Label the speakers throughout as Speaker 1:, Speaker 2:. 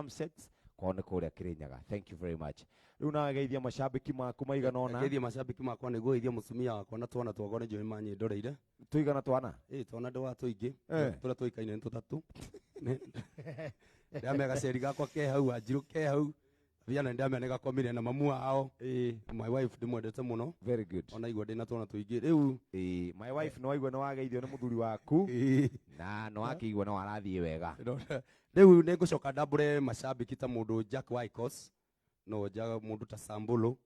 Speaker 1: Sunsets kone kore Kirinyaga. Thank you very much. Luna geithia mashabiki maku maigana ona.
Speaker 2: Geithia mashabiki makwa niguo ithia mutumia wakwa na twana twagone njoi manye ndoreire.
Speaker 1: Tuigana twana?
Speaker 2: Twana ndwa tuingi. Tura tuikaine ni tutatu. Ndamega ceri gakwa ke hau Anjiru ke hau. Viana ndamega gakomire na mamu wao. My wife ndimwendete muno.
Speaker 1: Very good.
Speaker 2: Ona igwa ndina twana tuingi. Riu
Speaker 1: my wife no aigwa no wageithio ni muthuri waku. Na no akigwa no arathie wega.
Speaker 2: Riu ningucoka ndambure mashabiki ta mundu Jack Wycos. No jaga mundu ta Sambulu.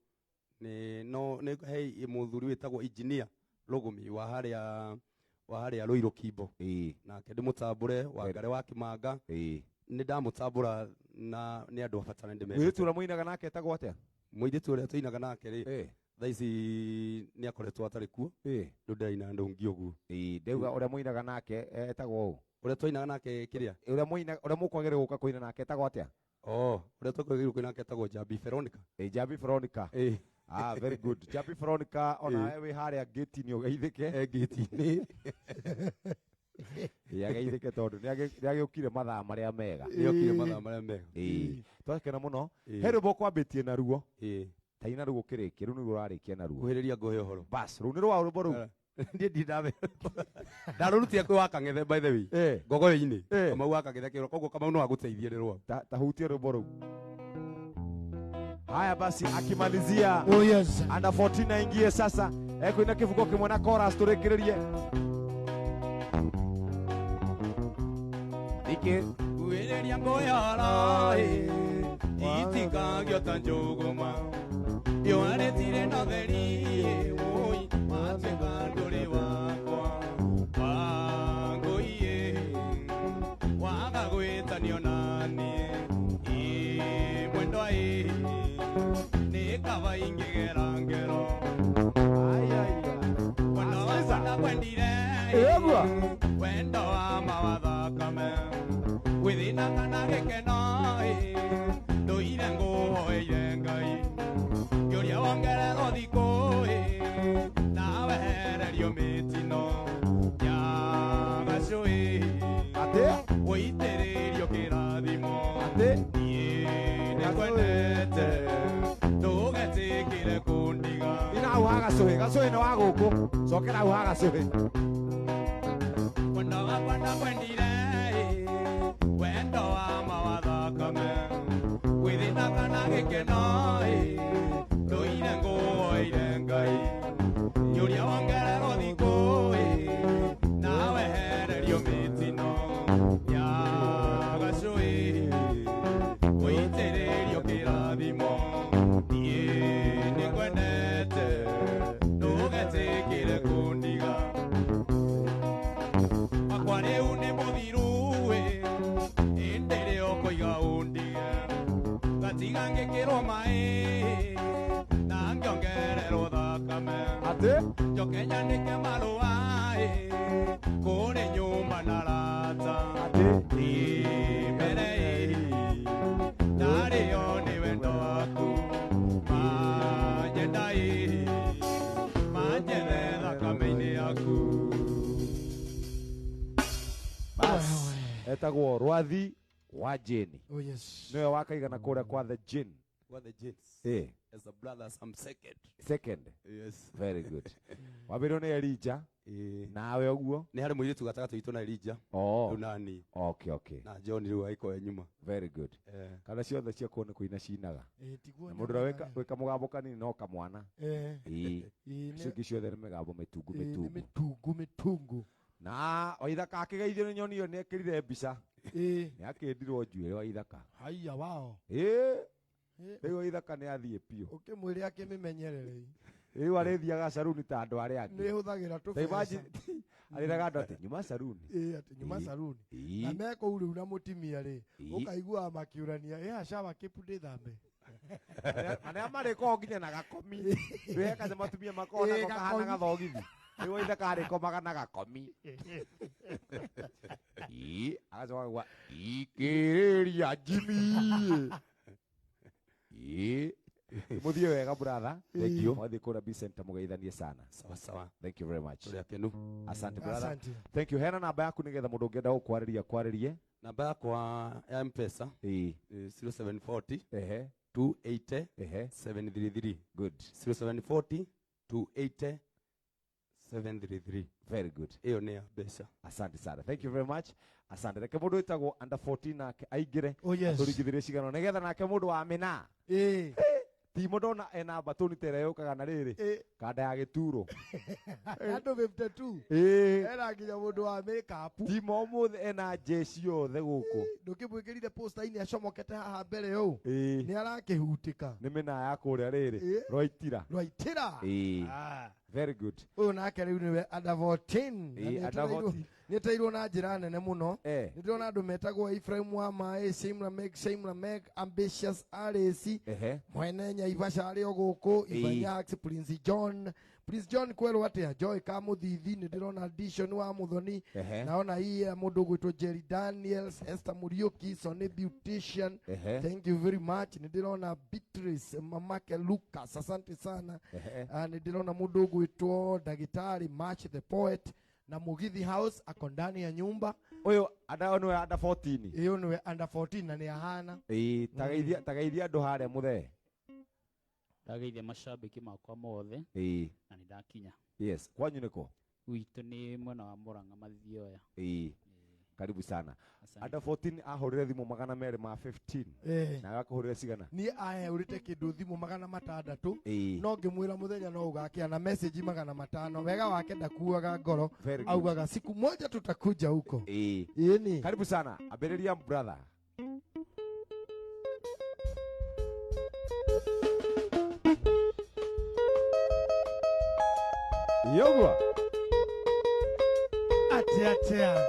Speaker 2: Ni hey muthuri witagwo engineer Logumi wa haria Ruiru Kimbo. Nake ndimutambure Wangare wa Kimanga. Ni ndamutambura na ni andu abatana ndime.
Speaker 1: Witu ura muinaga nake etagwo atia?
Speaker 2: Muithitu uria tuinaga nake ri. Thaici ni akoretwo atari kuo. Ndiraina ndungi uguo.
Speaker 1: Ndeuga uria muinaga nake etagwo u.
Speaker 2: Uria tuinaga nake kiria?
Speaker 1: Uria mukwagire guka kuina nake etagwo atia?
Speaker 2: Uria tukwagire kuina nake etagwo Jabi Veronica.
Speaker 1: Jabi Veronica. Very good. Jabi Veronica ona we haria gate ni ugeithike.
Speaker 2: Gate ni.
Speaker 1: Yageithike tondu niagiukire mathaa maria mega.
Speaker 2: Niokire mathaa maria mega.
Speaker 1: Twakena muno. Heru bokwambitie na ruo. Taina ruo kiriki riu ni urarikia na ruo.
Speaker 2: Kuhiriria ngohe uhoro.
Speaker 1: Bas riu ni rwa rumbo riu.
Speaker 2: Ndie ndindabe. Ndarurutia kwi waka ngethe by the way. Ngogoyo-ini. Kamau waka ngethe kiro koguo Kamau no aguteithie ni rwa.
Speaker 1: Tahutie rumbo riu. Haya basi akimalizia.
Speaker 3: Yes.
Speaker 1: Under 14 aingie sasa. Ekuina kivugo kimwe na chorus turekererie. Ike
Speaker 2: kuhiriria ngoyara itikagio ta njuguma yoaretire na theri oi matega nduri wakwa wangoie waga gwitanio nani mwendo ai ni kava ingegera ngero wendo wasana kwendire wendo wa mawathakame withina kana gikeno nduire nguhoire Ngai ngiuria wongererwo thiku nawe hererio mitino ya gacui
Speaker 1: ati
Speaker 2: witiririo kirathimo
Speaker 1: ati
Speaker 2: nikwendete ndugetikire kundiga
Speaker 1: ina au gacui no wa guku cokera au gacui
Speaker 2: wendo wakwa ndakwendire wendo wa mawathakame withina kana gikeno nduire nguoire Ngai ngiuria wongererwo thiku nawe hererio mitino ya gacui witiririo kirathimo nikwendete ndugetikire kundiga akwa riu ni muthiru indire okoiga undige gatiga ngikirwo mai na ngiongererwo thakame
Speaker 1: ati
Speaker 2: njokenya nike marua kuri nyumba na rata
Speaker 1: ati
Speaker 2: mbere ndario ni wendo waku manyendai manjethe thakame-ini yaku.
Speaker 1: bas etagwo Rwathi wa Jane.
Speaker 3: Oh yes.
Speaker 1: Niwe wakaigana kuria kwa the Jane.
Speaker 2: What the James? As a brother, I'm second.
Speaker 1: Second.
Speaker 2: Yes.
Speaker 1: Very good. Wabiro ni Elijah. Nawe oguo.
Speaker 2: Ni hari muiritu gatagatu itu na Elijah. Nani.
Speaker 1: Okay.
Speaker 2: Na John riu aiko nyuma.
Speaker 1: Very good. Kana ciothe cia kuona kuina cinaga. Mundu weka mugambo kanini no kamwana. Cingi ciothe ni migambo mitungu. Na Waithaka akigeithio ni nyoni yo ni ekirire mbica. Ni akindirwo njuire Waithaka.
Speaker 3: Haiya wao.
Speaker 1: Riu Waithaka ni athie pio.
Speaker 3: Ukimwire akimimenyerere.
Speaker 1: Riu arithiaga saruni ta andu aria angi.
Speaker 3: Ni huthagira tu.
Speaker 1: Ariraga andu ati nyuma saruni.
Speaker 3: Ati nyuma saruni. Na meko riu na mutimia ri. Ukaigua makiurania shawa kipundi thambe.
Speaker 1: Ana mariko nginya na gakomi. Weka matumia makona ko kahana gathogithi. Riu Waithaka arikomaga na gakomi. Agacoka ikiriria Jimmy. Muthie wega brother. Thank you. Wathi kura Bicenta mugeithanie sana.
Speaker 2: Sawa sawa.
Speaker 1: Thank you very much.
Speaker 2: Tuli akenu.
Speaker 1: Asante brother. Thank you. Hena namba yaku nigetha mundu ngenda gukwarĩrie.
Speaker 2: Namba yakwa ya M-Pesa. 0740 280 733.
Speaker 1: Good.
Speaker 2: 0740 280 733.
Speaker 1: Very good.
Speaker 2: Hiyo ni ya pesa.
Speaker 1: Asante sana. Thank you very much. Asante. Reke mundu witagwo under 14 nake aingire.
Speaker 3: Turigithirie
Speaker 1: cigano nigetha nake mundu wa mina. Ti mundu na ena batoni tere yukaga na riri. Kanda ya gituro.
Speaker 3: Ando 52. Era nginya mundu wa makeup.
Speaker 1: Ti mothe ena jeshi yothe guku.
Speaker 3: Ndukimwikirire poster-ini acomokete haha mbere ũ. Ni arakihutika.
Speaker 1: Ni mina ya kuria riri. Roitira. Very good.
Speaker 3: Uyu nake riu niwe under 14. Nitairwo na njira nene muno. Ndirona andu metagwo Ephraim Wama, Shame Meg, Ambitious Aresi, Mwene Nyaivasha ari oguku, Ivanyax, Prince John kwero atia Joy Kamuthithi, ndirona addition wa Muthoni, naona hii mundu gwitwo Jerry Daniels, Esther Muriuki, Sonny Beautician. Thank you very much. Ndirona Beatrice, mamake Lucas, asante sana. Ndirona mundu gwitwo Dagitari Match the Poet na Mugithi House ako ndani ya nyumba.
Speaker 1: Uyo adaonwe under 14.
Speaker 3: Iyo niwe under 14 na ni ahana.
Speaker 1: Tagaithia andu haria muthe.
Speaker 4: Ndageithia mashabiki makwa mothe. Na nindakinya.
Speaker 1: Yes, kwanyu niko.
Speaker 4: Witu ni mwena wa Murang'a Mathioya.
Speaker 1: Karibu sana. Under 14 ahorire thimu 215. Na agakuhorire cigana.
Speaker 3: Ni urite kindu thimu 600. No ngimwira muthenya no ugakia na message 500. Wega wake ndakuaga ngoro. Augaga siku moja tutakuja huko. Ni.
Speaker 1: Karibu sana. Aberiria brother. Yogwa.
Speaker 3: Atia.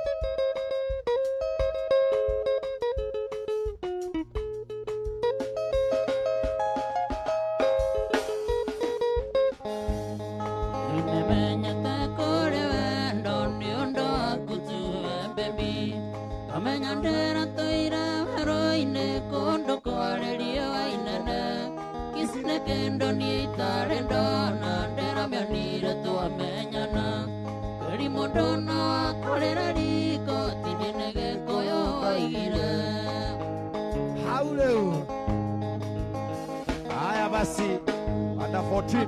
Speaker 1: Under 14.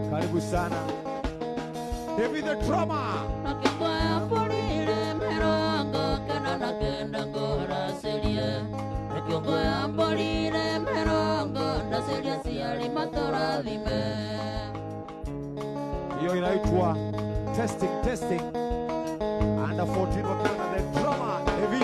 Speaker 1: Karibu sana. David the Trauma. Hiyo inaitwa testing. Under 14 wakana the Trauma. David.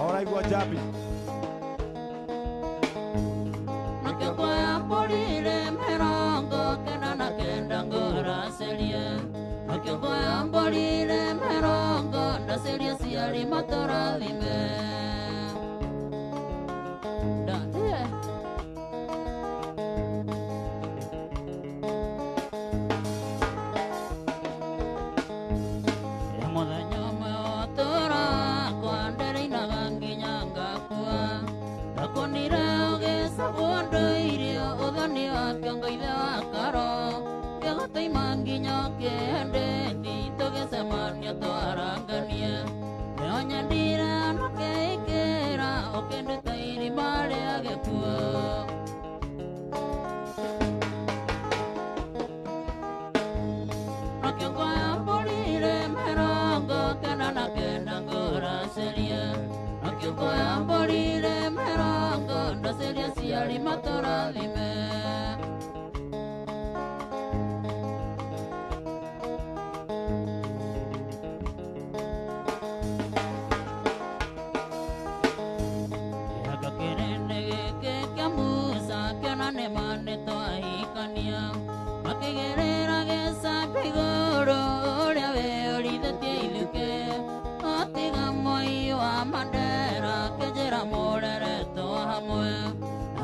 Speaker 1: Alright, Jabi.
Speaker 5: Konira ogesa bondo irio udhani wa kiongo ithe wa karo kinyo kende ni toge semanya to arangania nyonya dira no keikera okende tairi mare agekua nakyokoya mbolire merongo kenana kenda ngora seria nakyokoya mbolire merongo ndaseria siari matora lime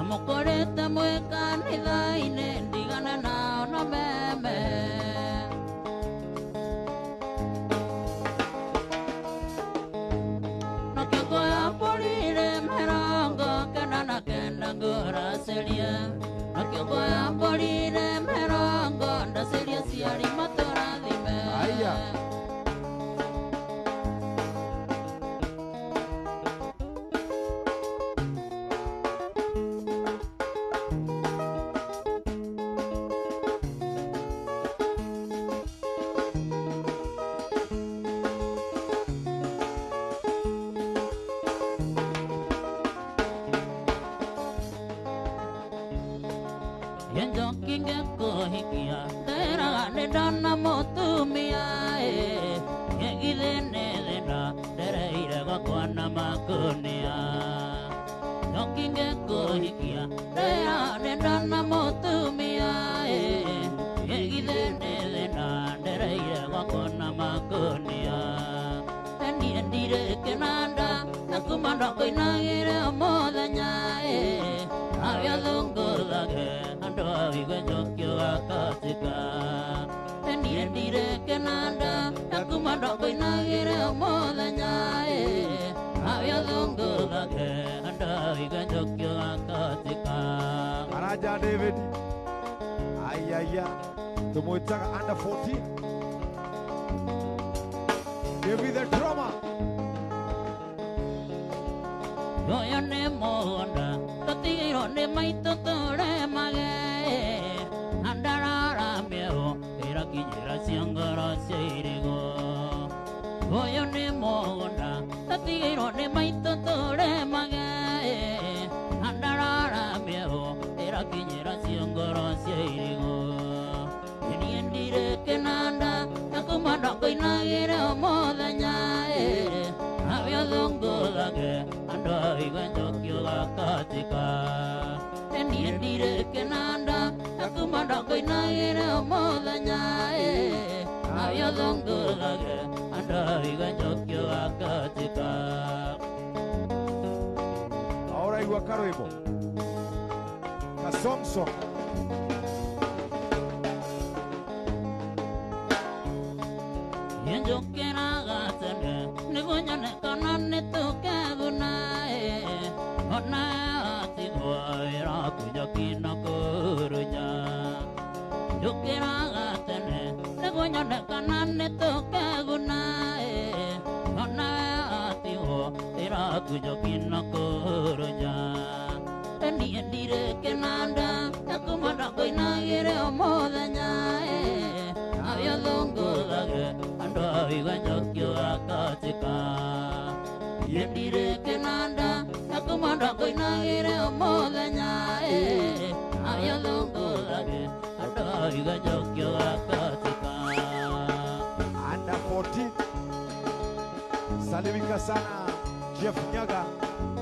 Speaker 5: Mokoreta mweka nithaine ndigana nao no meme nakyokoya mbolire merongo kenana kenda ngora seria nakyokoya mbolire merongo ndaseria siari matora thime Yenjo kinge kohikia tera ne dana motumia yegile ne dena tere ire wakwana makonia Yenjo kohikia tera ne dana motumia yegile ne dena tere ire wakwana makonia Teni endire kenanda nakumanda koinagire modanya Avia lungo lage Vigwenjokyo akatika Teni endire kenanda Nakumanda koinagire omodanya Avia lungo lage Anda vigwenjokyo akatika
Speaker 1: Araja David Ayaya Tumuitaka under 14 Give me the drama
Speaker 5: Yoya ne monda Tatigiro ne maito tore mage Andarara meo Era kijira siangara seirigo Yoya ne monda Tatigiro ne maito tore mage Andarara meo Era kijira siangara seirigo Eni endire kenanda Nakumanda koinagire omodanya Avia longo lage Anda vigwenjokyo akatika Eni endire kenanda Nakumanda koinagire omodanya Avia longo lage Anda vigwenjokyo akatika
Speaker 1: Ahora igua karoimo Kasongso
Speaker 5: Yenjokera gatene Nigunyane kanane tukegunae Ona atigwa era kujakina kurunya Yokera gatene Nigunyane kanane tukegunae Ona atigwa era kujakina kurunya Eni endire kenanda Nakumanda koinagire omodanya Avia longo lage Anda vigwenjokyo akatika Yendire kenanda Nakumanda koinagire omodanya Avia longo lage Anda vigwenjokyo akatika
Speaker 1: Under 14 Salimika sana Jeff Nyaga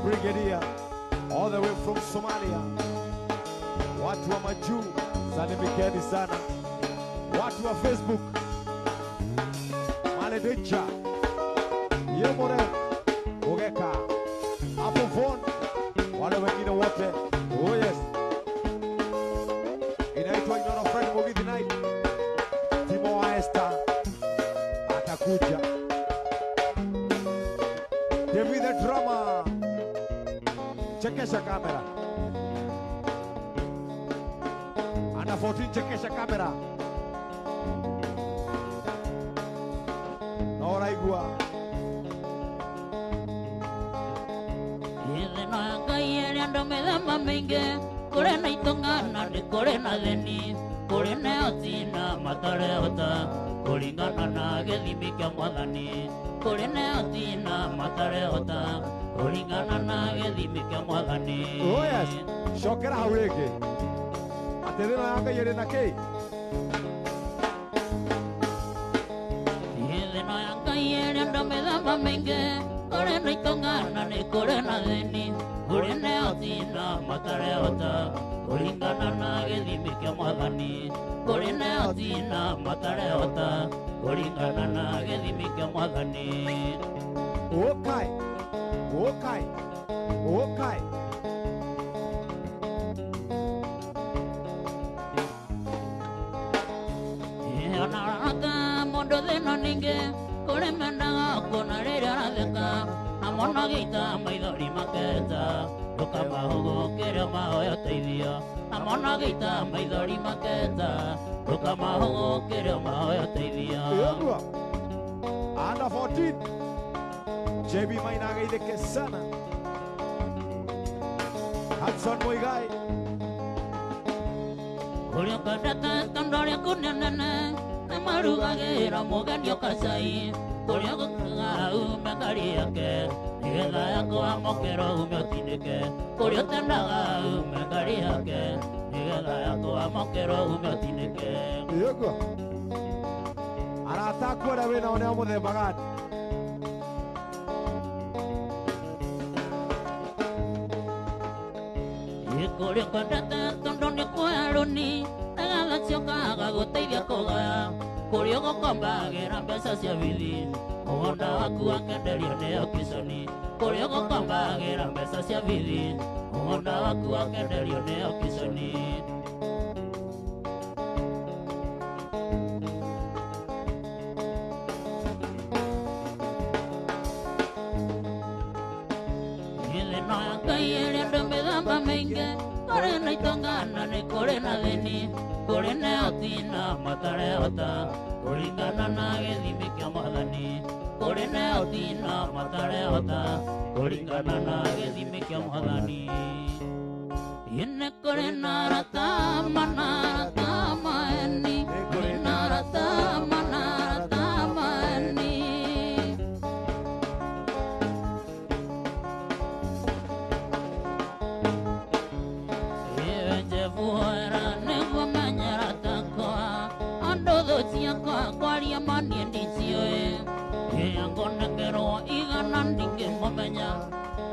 Speaker 1: Brigadier all the way from Somalia Watu wa majuu salimikeni sana Watu wa Facebook Maledecha Yemore Ogeka Hapo phone wale wengine wote oh yes inaitwa Inono Friend Mogithi Night Timo wa Esther atakuja give me the drama chekesha kamera Ana 14 chekesha kamera ũraigua
Speaker 5: ithino ya Ngai ĩrĩa andũ mĩthemba mĩingĩ kũrĩ na itũngana nĩ kũrĩ na thĩni kũrĩ na oti na matarehota kũringana na gĩthimi kĩa Mwathani kũrĩ na oti na matarehota kũringana na gĩthimi kĩa Mwathani.
Speaker 1: Oh yes, cokera hau rĩngĩ atĩ thĩno ya Ngai ĩrĩ na kĩĩ?
Speaker 5: Thĩno ya Ngai ĩrĩ andũ mĩthemba mĩingĩ kũrĩ na itũngana nĩ kũrĩ na thĩni kũrĩ na oti na matarehota kũringana na gĩthimi kĩa Mwathani kũrĩ na oti na matarehota kũringana na gĩthimi kĩa Mwathani.
Speaker 1: Okay, okay, okay.
Speaker 5: Onaraka mũndũ thĩno ningĩ kũrĩ mendaga kuona rĩrĩa aratheka na mona gĩita maithori makenda ndũkamahũgũkĩre mahoya ũteithio na mona gĩita maithori makenda ndũkamahũgũkĩre mahoya ũteithio.
Speaker 1: Under 14 JB Maina ageithĩke sana. Hudson Muigai
Speaker 5: ũrĩa ũkwendete itondo rĩaku nĩnene nĩ marugagĩra mũgeni ũkacai kũrĩa gũkaga ume ngari yake nĩgetha yakũamũkĩra ume ũtinĩke kũrĩa ũtendaga ume ngari yake nĩgetha yakũamũkĩra ume ũtinĩke.
Speaker 1: Yego arata kwĩra wĩna o nĩo mũthemba gani?
Speaker 5: kũrĩa ũkwendete itondo nĩ kwerũni nĩgetha ciokaga gũteithia kũgaya kũrĩa ũgũkombagĩra mbeca cia bithi mũgũnda waku wakenderio nĩ okiconi kũrĩa ũgũkombagĩra mbeca cia bithi mũgũnda waku wakenderio nĩ okiconi. Thĩno ya Ngai ĩrĩ andũ mĩthemba mĩingĩ kũrĩ na itũngana nĩ kũrĩ na thĩni kũrĩ na oti na matarehota kũringana na gĩthimi kĩa Mwathani kũrĩ na oti na matarehota kũringana na gĩthimi kĩa Mwathani. Nĩ kũrĩ na arata maeni kũrĩ na arata maeni. Jevuera nĩguo menyera takwa andũ thũ ciakwa kwaria manie ndicioĩ rĩrĩa ngũnengerwo igana ndingĩmũmenya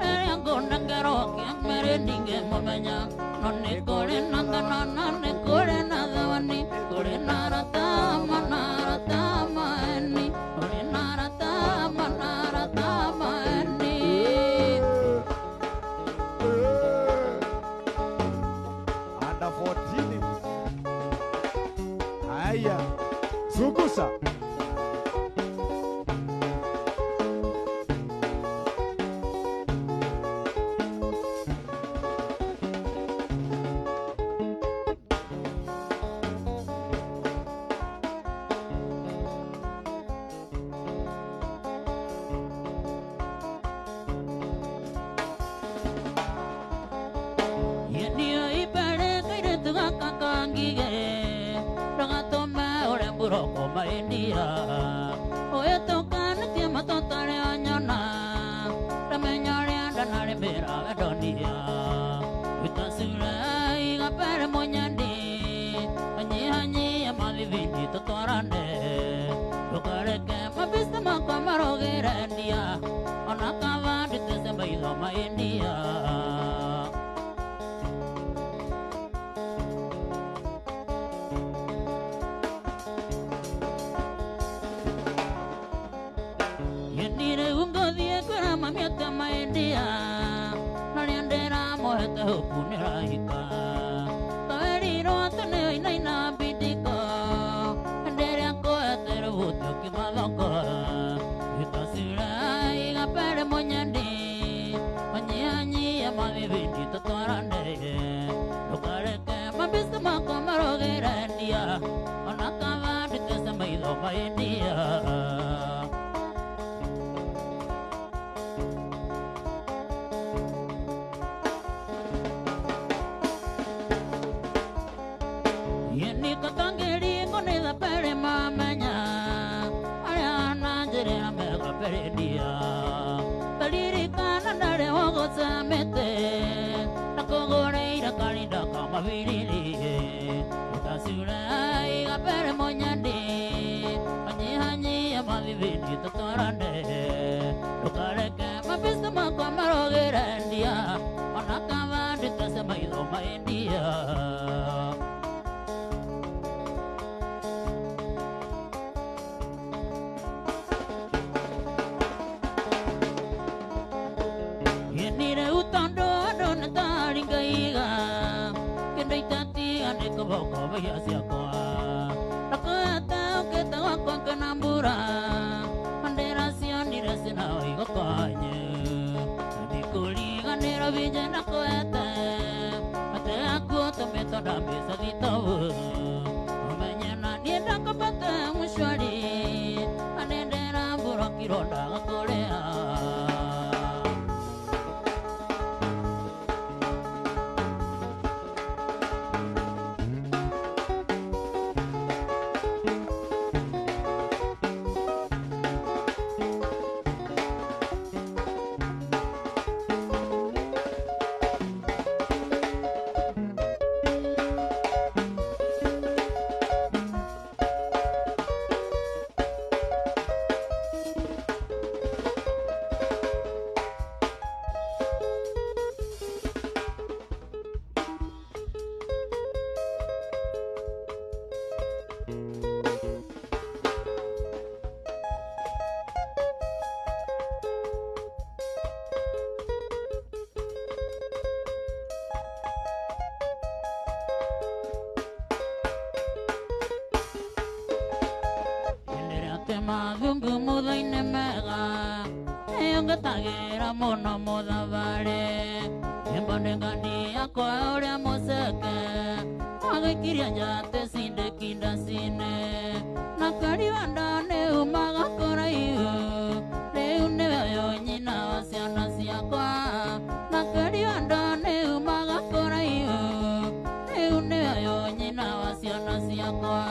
Speaker 5: rĩrĩa ngũnengerwo kĩa merĩ ndingĩmũmenya no nĩ kũrĩ na thanana nĩ kũrĩ na thawani kũrĩ na arata maeni kũrĩ na arata maeni.
Speaker 1: Under 14 haya Sugusa
Speaker 5: India, oye tocana que mató tare añana, la meñaria andana de vera vedonia, vita sura y gapere moñandi, añi amalivini totorane, lo care que ma vista ma camaro gerendia, ona cava de te bailo ma India. Punirahika, kaveriro ateneo inaina bidiko, endere ako etero buto kimaloko, itasira iga pere moñandi, mañani amavivindi totorande, lokareke mabisa makomaro gerendia, onakava ditese maido maindia. Yeni katangiri ngone da pere mamanya Ariana jere mega pere dia Taliri kana dare ogo samete Nakogore ira kalinda kama virili Utasura iga pere monyande Hanyi hanyi ya mavivini tatorande Lukareke mapista makwa marogere ndia Manakava ditase maido maindia Yenire utando adona taringa iga Kendai tati ane kaboko bayasi akwa Nakata uketa wakwa kanambura Mandera sioni resina iga kanye Nikuli ganera vijena koete Ate aku tometo dambi sa vitawu Omenyena nienda kapate mushwari Anendera burakironda kakorea Magungu muda inemega Eonga tagera mono moda vare Embonengani akwa ore moseke Agakiria njate sinde kinda sine Nakari wandane umaga kora iu Reune yo nyina wasiana siakwa Nakari wandane umaga kora iu Reune yo nyina wasiana siakwa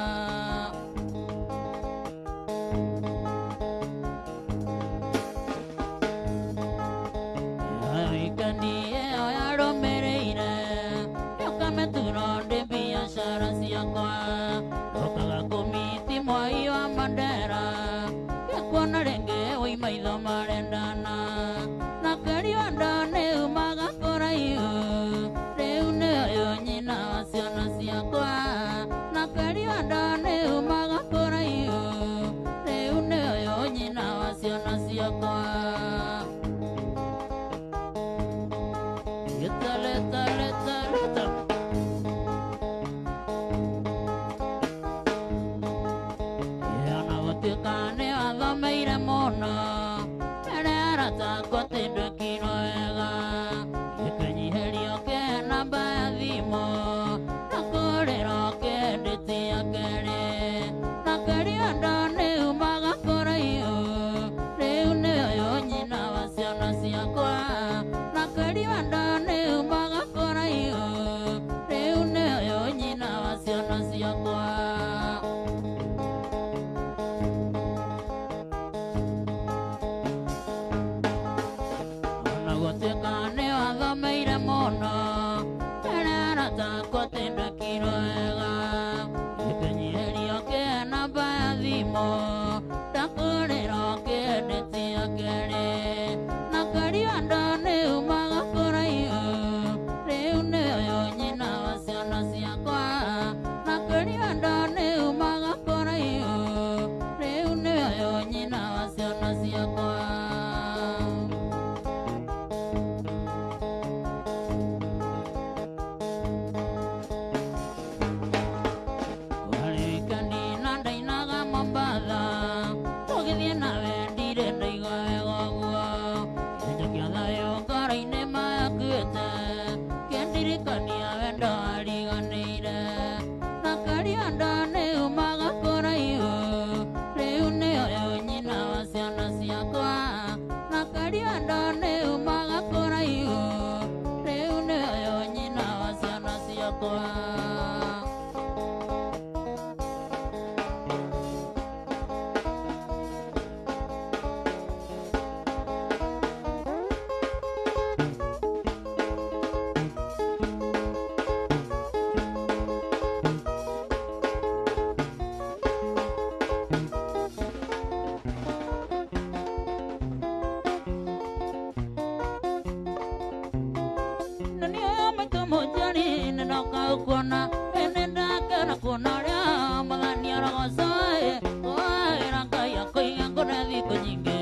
Speaker 5: kuona enenda kana kuona ria magani aragosoe oe ranga ya koiga ngona thiko nyingi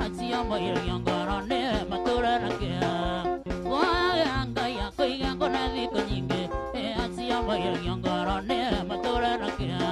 Speaker 5: achia moyo ngoro ne matura na kia oe ranga ya koiga ngona thiko nyingi achia moyo ngoro ne matura na kia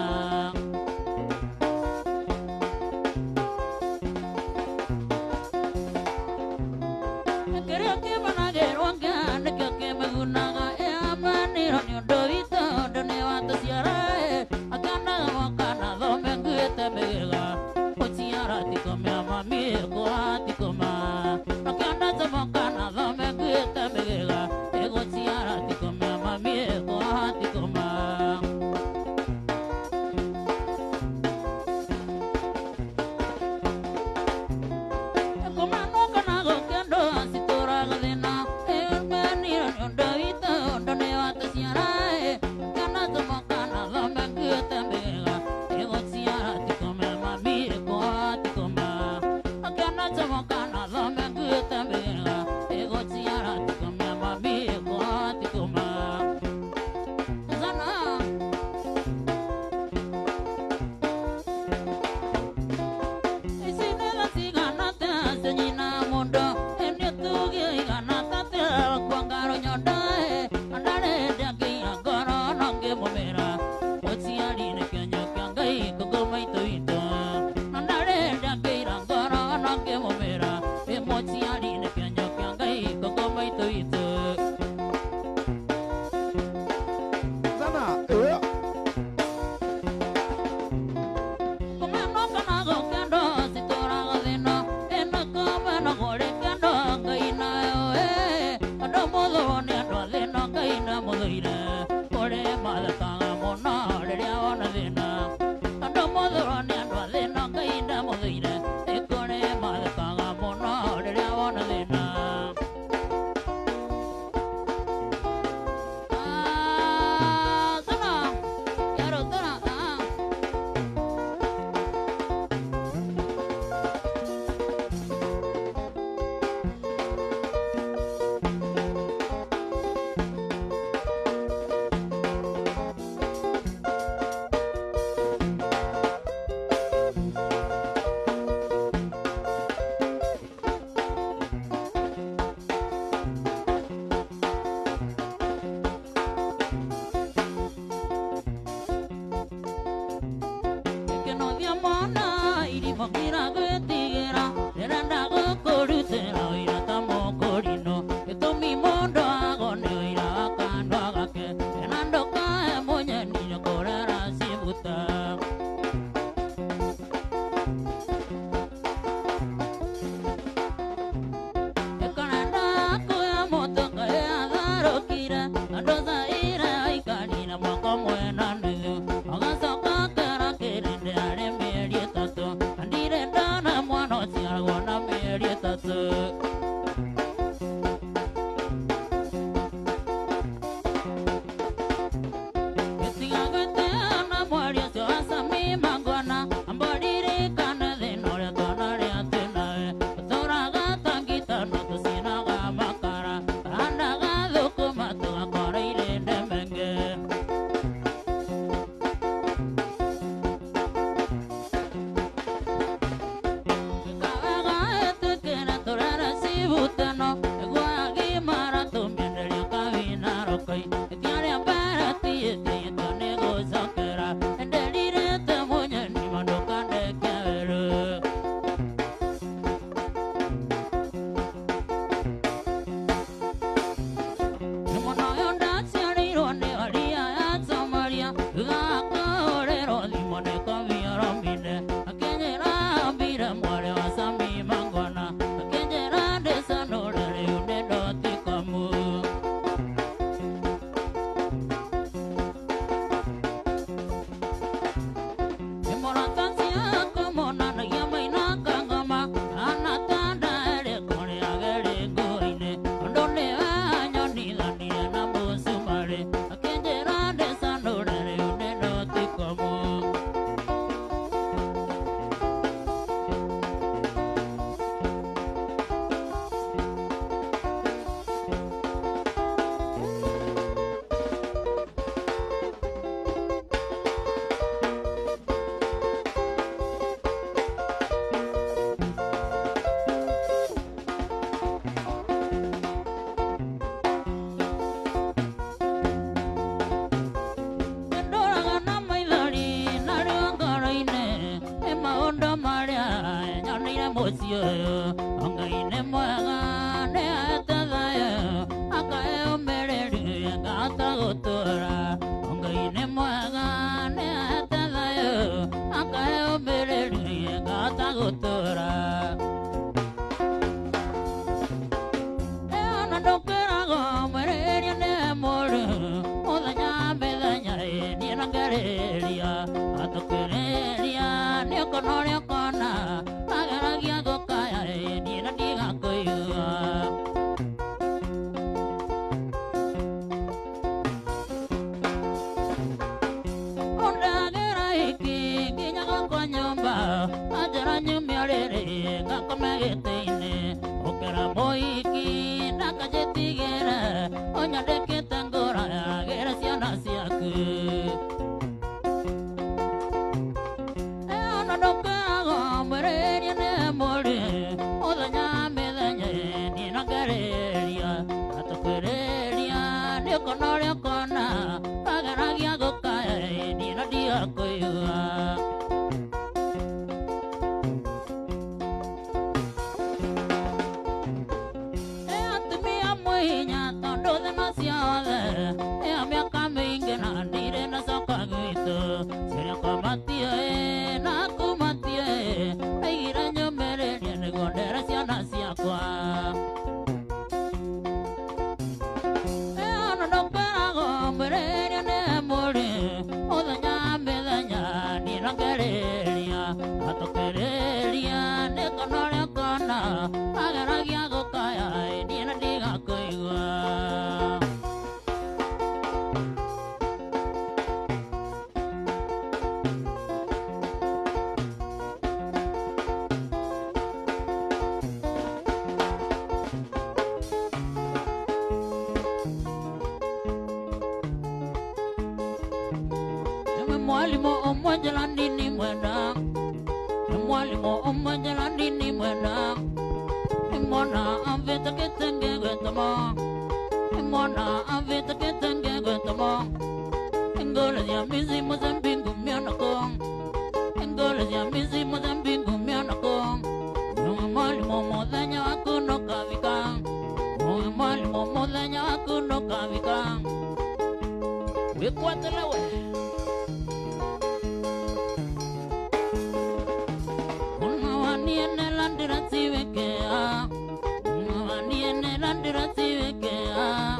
Speaker 5: macio Ongai ne mwega ne atathayo Akae umereri ngata gutura Ongai ne mwega ne atathayo Akae umereri ngata gutura Eona ndokerago mwereri ne muru Muthenya mithenya ni nangereria Atukereria ni okonori okona Ageragia gukaya ni na ndigakuigua Ondagera iki nginya kwa nyumba Ajara nyumia riri ngakome gĩtĩ-inĩ Ũkĩra mũhiki nakajetigĩre Ũnyandĩkĩte ngũragĩre ciana ciaku Eona ndũkerago mwĩrĩrie nĩ mũri Mũthenya mĩthenya niĩ nongereria Atũkĩrĩria nĩ ũkona ũrĩa ũkona Ageragia gũkaya niĩ na ndigakũigua Atumia mwihinya tondũ thema ciothe Ĩa mĩaka mĩingĩ na ndirĩ na coka gwitũ Ciria kwamatie na kumatie Aigire nyũmĩrĩrie nĩguo ndere ciana ciakwa Eona ndũkerago mwĩrĩrie nĩ mũri Mũthenya mĩthenya niĩ nongereria Atũkĩrĩria nĩ ũkona ũrĩa ũkona Ageragia gũkaya niĩ na ndigakũigua Mwalimu umwe jalandini mwenda Mwalimu umwe jalandini mwenda Mwana aveta ketenge gwetamo Mwana aveta ketenge gwetamo Ngole ya mizi Mozambingu mianako Ngole ya mizi Mozambingu mianako Mwalimu muthenya waku no kavika Mwalimu muthenya waku no kavika Wikwatelewe Unawaniene landira siwekea Unawaniene landira siwekea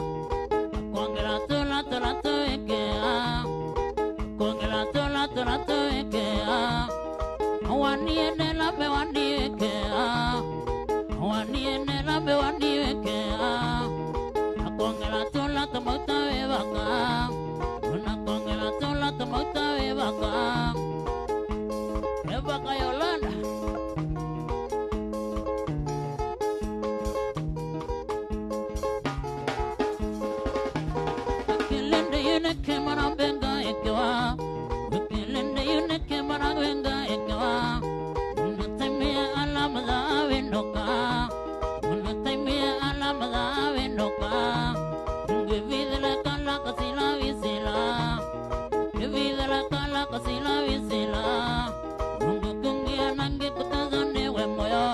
Speaker 5: Kwangela tola tola toekea Kwangela tola tola toekea Waniene lambe wandiwekea Waniene lambe wandiwekea Kwangela tola tomauta webaka Kwangela tola tomauta webaka Webaka Yolanda Kilende yune kemana benga ekewa Kilende yune kemana benga ekewa Unatemie alamaza wenoka Unatemie alamaza wenoka Ngevidele kala kasila visila Ngevidele kala kasila visila Mungu kungia nange kutazane we moyo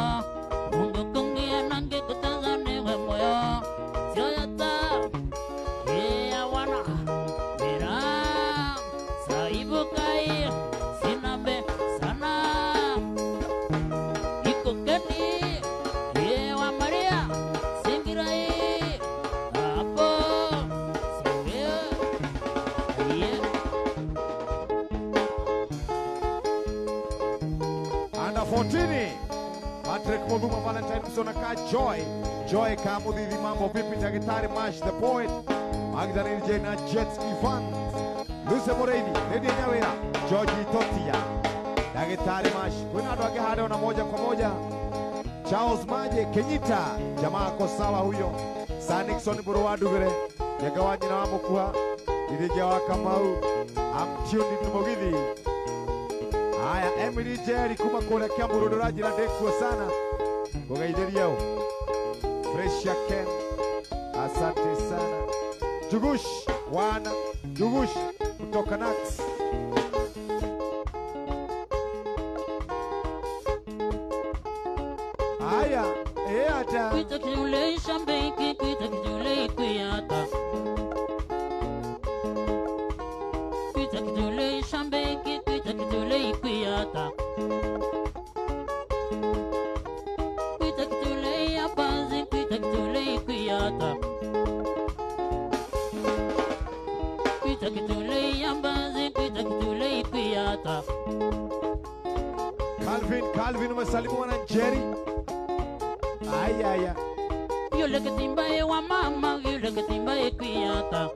Speaker 5: Mungu kungia nange kutazane we moyo Sio yata wana Mira Saibu kai Sinabe sana Iko keni wa Maria Singirai Apo Siwe
Speaker 1: Under 14 Patrick Muluma Valentine Msonaka Joy Kamudithi mambo vipi Daktari Mash the Poet Magdalene Jena Jets Evans Luce Moreini Lady Nyawera George Totia Daktari Mash kuna ndo akihada na moja kwa moja Charles Maje Kenyita jamaa ko sawa huyo Sanixon Buruwadugere Yagawanyi na wamukuha Ilija wa Kamau Amtundi Tumugithi Aya Emily Jerry kuma kule Kiambu Rodoraji la dekwa sana Kugaideri Fresh ya Ken Asante sana Jugush wana Jugush kutoka Nax
Speaker 3: Oyata.
Speaker 5: Kuita kijule shambeki, kuita kijule kuyata. Kuita kijule shambeki, kuita kijule kuyata. Kuita kijule yabazi, kuita kijule kuyata. Kuita kijule yabazi, kuita kijule kuyata.
Speaker 1: Calvin umesalimu wana Jerry. Aya.
Speaker 5: Yule ketimba e wa mama, yule ketimba e kuyata.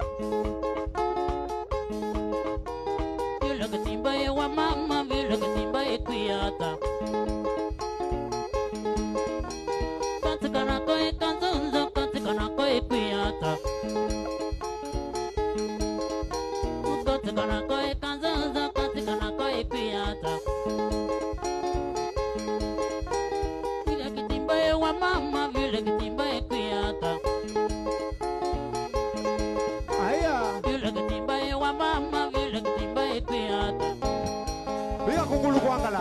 Speaker 5: Yule ketimba e wa mama, yule ketimba e kuyata. Katikana koe kanzonzo, katikana koe kuyata. Katikana koe kanzonzo, katikana koe kuyata. Yule ketimba e wa mama, yule ketimba e kuyata.
Speaker 1: Aya.
Speaker 5: Yule ketimba e wa mama, yule ketimba e kuyata.
Speaker 1: Biga kungulu kuangala.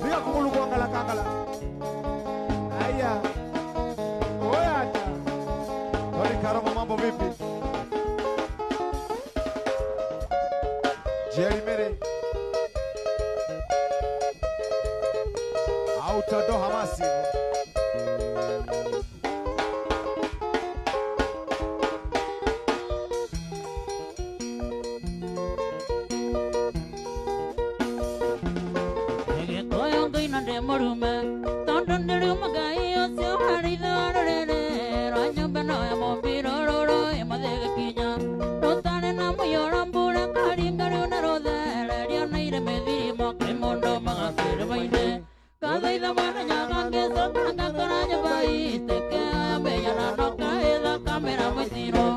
Speaker 1: Biga kungulu kuangala kangala. Aya. Oyata. Tony Karongo, mambo vipi? Jerry Mere. Outado Hamasi.
Speaker 5: Ege koyo ngina de morume, tonton de ruma gai o se hari dorere, ranyo beno ya mombiro roro e madega kinya, rotane na moyorambura kari ngaru na rodere, rio na ire mediri mo ke mondo maga kere baine, kada ida mana nyaga ke so kanga karanya bai, teke aya meya na no kaeda kamera moitiro,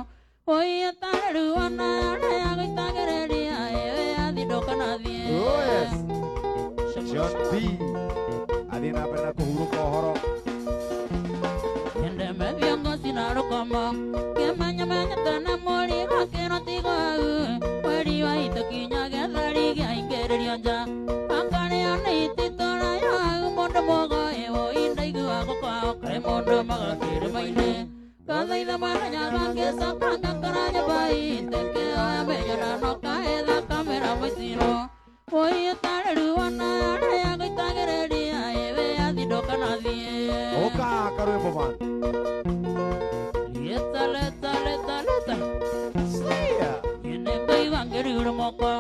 Speaker 5: oi tane ruana ne aga itagere ria e adi dokana die.
Speaker 1: Oh yes. John B. Adina pernah kuhuru kohoro.
Speaker 5: Yende me viongo sinaro como que maña tana mori va que no tigo wari wa itokinya ge dari ge ingere rionja akane ane ititora ya mondo mogo e o indai gu ako ka kare mondo maga kire maine kada ida mana nyaga ke sakanga karanya bai teke aya me yana no kaeda kamera moisiro oi tare ruana ya ga tagere dia eve adi dokana die
Speaker 1: Oka karu man.
Speaker 5: Leta.
Speaker 1: Sia.
Speaker 5: Yene bai wangeri urmoko.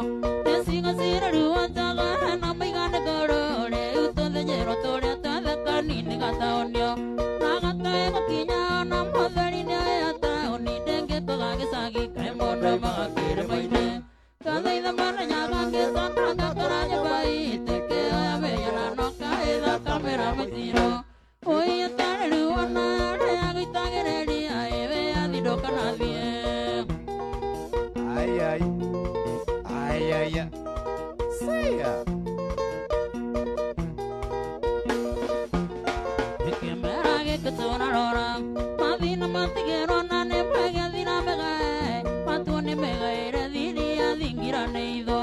Speaker 5: Tesinga sira ruwa taga na mai gane goro re uto de jero tore ta da kanini gata onyo. Naga tae makinya na modari ne ata oni denge to gage sagi kai mondo ma kire maine. Kada ida mana nyaga ke sakanga karanya bai teke ave yana no kae da kamera metiro. Oi tare ruana re agi tagere dia eve adi dokana die.
Speaker 1: Ay. Sia.
Speaker 5: Que me rague que tú no rora, madina matigero na ne pega dina mega, patuni mega ere diria dingira neido,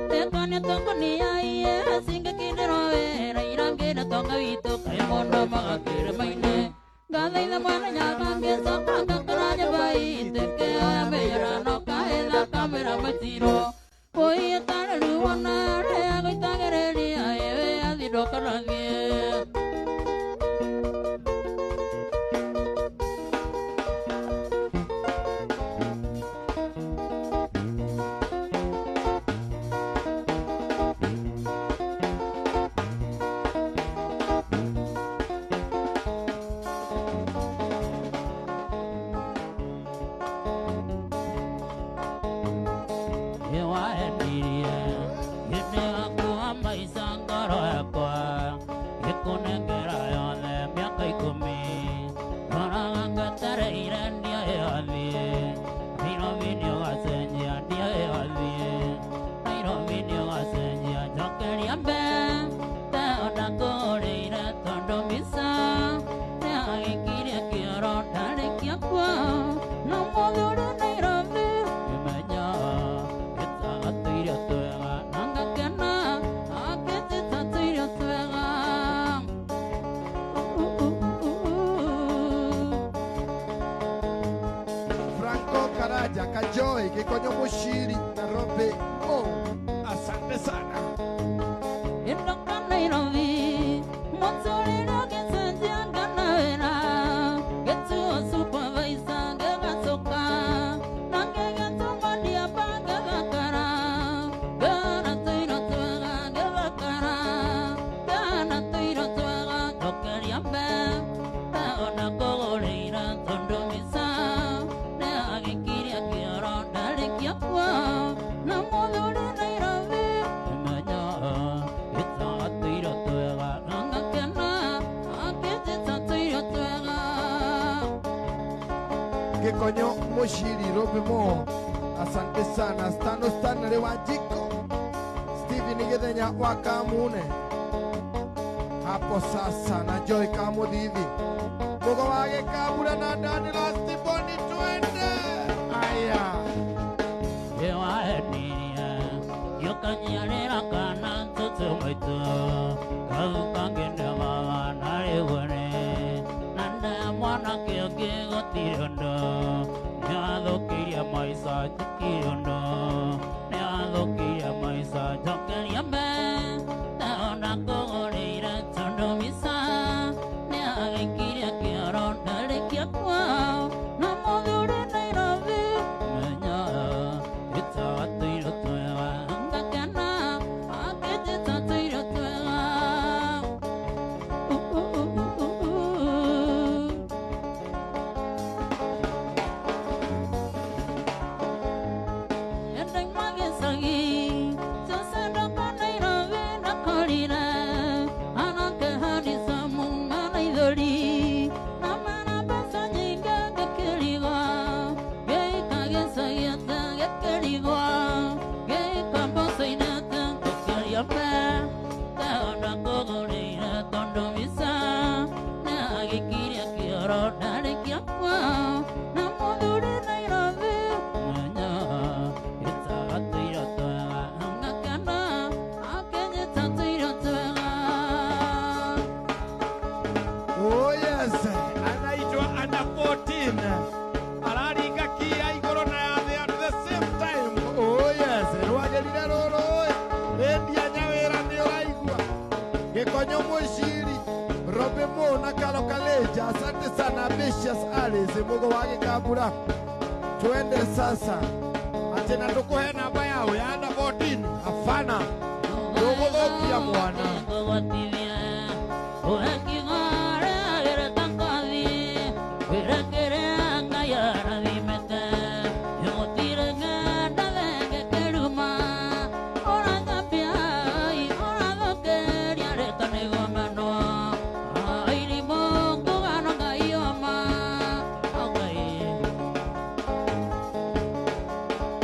Speaker 5: te kanya tongo ni ai singa kinero era irange na tonga vito kai mondo maga kire maine, gada ida mana nyaga ke sokanga karanya bai, te ke aya me yara no kae la kamera matiro, oi tare ruana re ago itagere ria eve adi dokana vie.
Speaker 3: Gikonyo Mushiri Robimo, asante sana. Stanley Wanjiko, Steven Githenya wa Kamune, hapo sasa na Joy Kamudhithi, Mugo wake Kabura na Dani Lasti Bondi twende. Aya
Speaker 5: Yewa eninia Yokanyarera kana Toto mwitu Kagukangende mawa Narewene Nanda mwana kioke Gotirondo Nyadhokiria maisa Chikirondo Nyadhokiria maisa Jokeria me Taona kogoreira Tondo misa Nyagikiria kiaro Narikia kwao Namodure Nairobi Menya Itawatiro tuewa Ngakana Akejita tuiro tuewa Yandang magesagi Sasada ka Nairobi nakorira Anake hadisa mungana idori Namana basa nyinga gekirigwa Geika gesagi ata gekirigwa Geika bosa inata gekirigwa Taona kogoreira tondo misa Nagikiria kioro narikia kwa Namodure Nairobi Manya Itawatiro tuewa Ngakana Akejita tuiro tuewa
Speaker 3: Oh yes,
Speaker 1: anaitwa under 14 ararigakia igoro na yathi at the same time.
Speaker 3: oh yes, rwagerire roro endia nyawira ni uraigua. Gikonyo Mushiri Robimo na Karo Kaleja, asante sana. Ambitious Alice Mugo wake Kabura, twende sasa. Atena tukuhe namba yao ya under 14 afana Rogogokia mwana.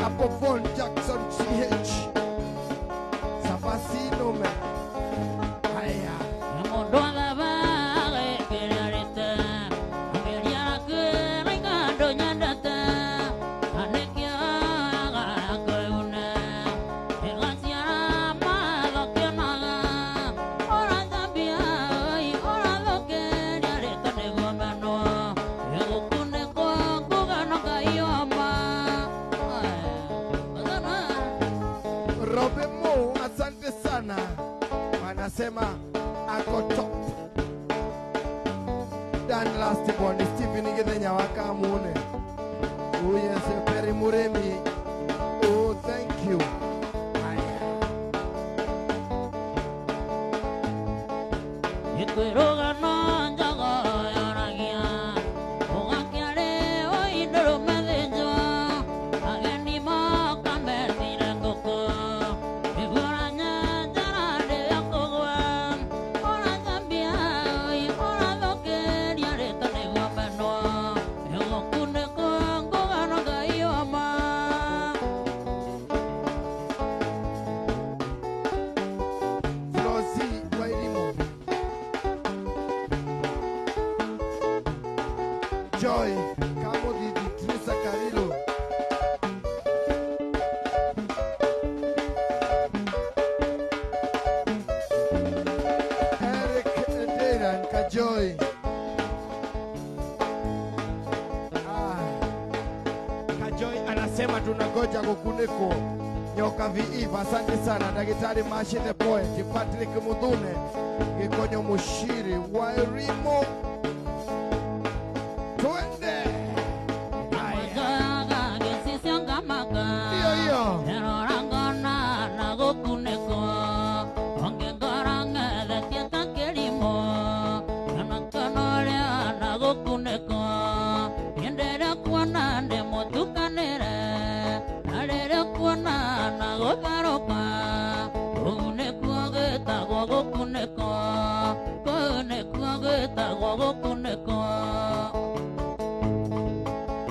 Speaker 3: Apo Von Jackson CH Sabasino me. Aya Robimo, asante sana. Wanasema ako top. Dan last one Stephen Githenya wa Kamune. Oh yes, Perry Muremi. Oh, thank you. Aya. Flozi Wairimu. Joy Kamudhithi, Trisa Karilo. Eric Deran Kajoy. Kajoy anasema tunangoja kukuniko. Nyoka Viiva, asante sana. Daktari Mashi the Poet, Patrick Mudhune, Gikonyo Mushiri, Wairimu. Twende. Hiyo hiyo.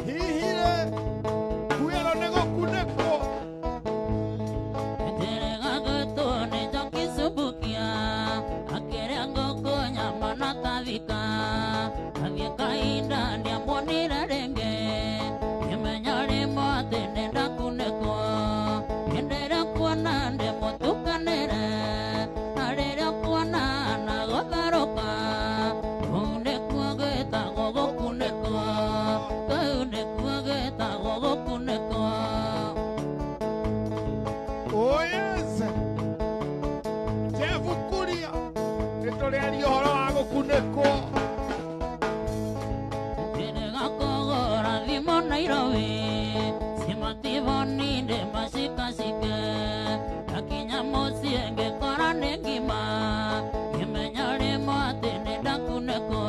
Speaker 3: Hihi
Speaker 1: Oh yes. Jeff Kuria. Nitole ali horo wa gukuneko.
Speaker 5: Nega kogora limo Nairobi. Simativoni de masika sike. Akinya mosienge korane ngima. Yemenyare moate ne dakuneko.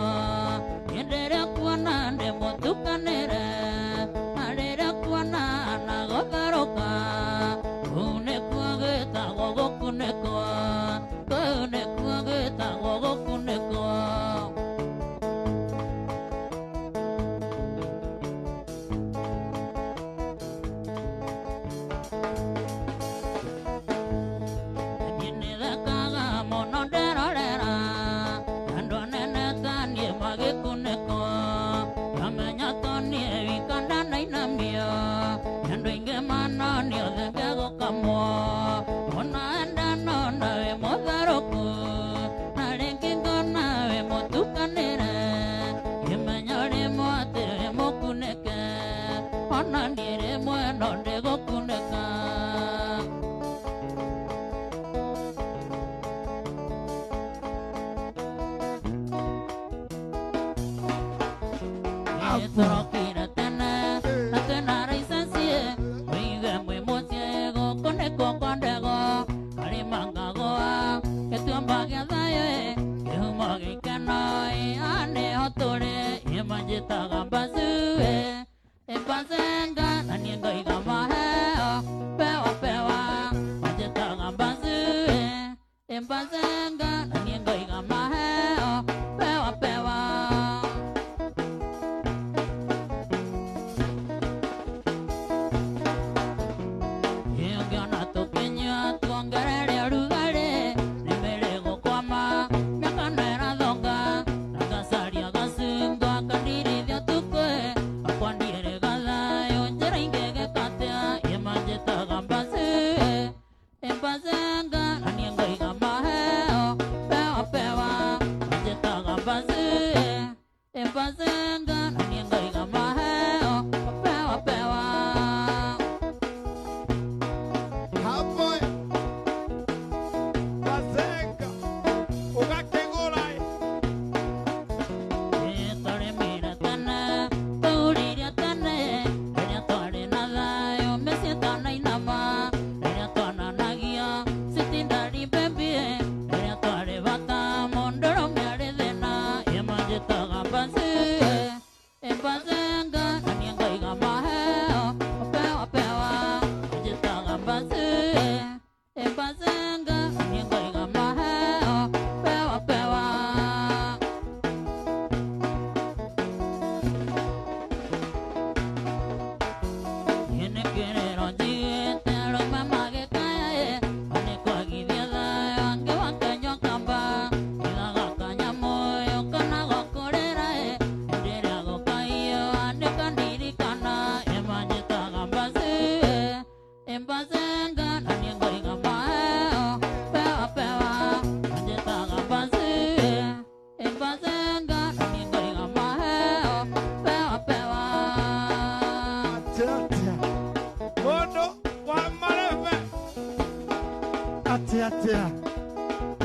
Speaker 5: Yendere kuana de motukanere. Arere kuana na gogaroka. Kuneko ageta gogokuneko. Kuneko ageta gogokuneko.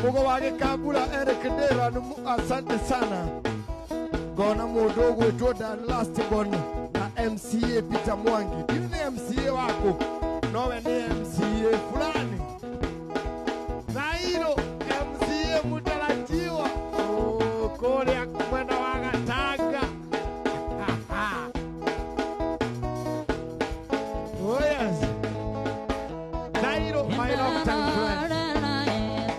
Speaker 3: Mugo wage kabula Eric Dera asante sana. Gona mudogo wetu Dan Lastborn na MCA Peter Mwangi. Dini MCA wako? Nowe ni MCA fulani. Na hilo MCA mutarajiwa. Kole ya kumwenda wagatanga. Oh yes. Na hilo my long time friend.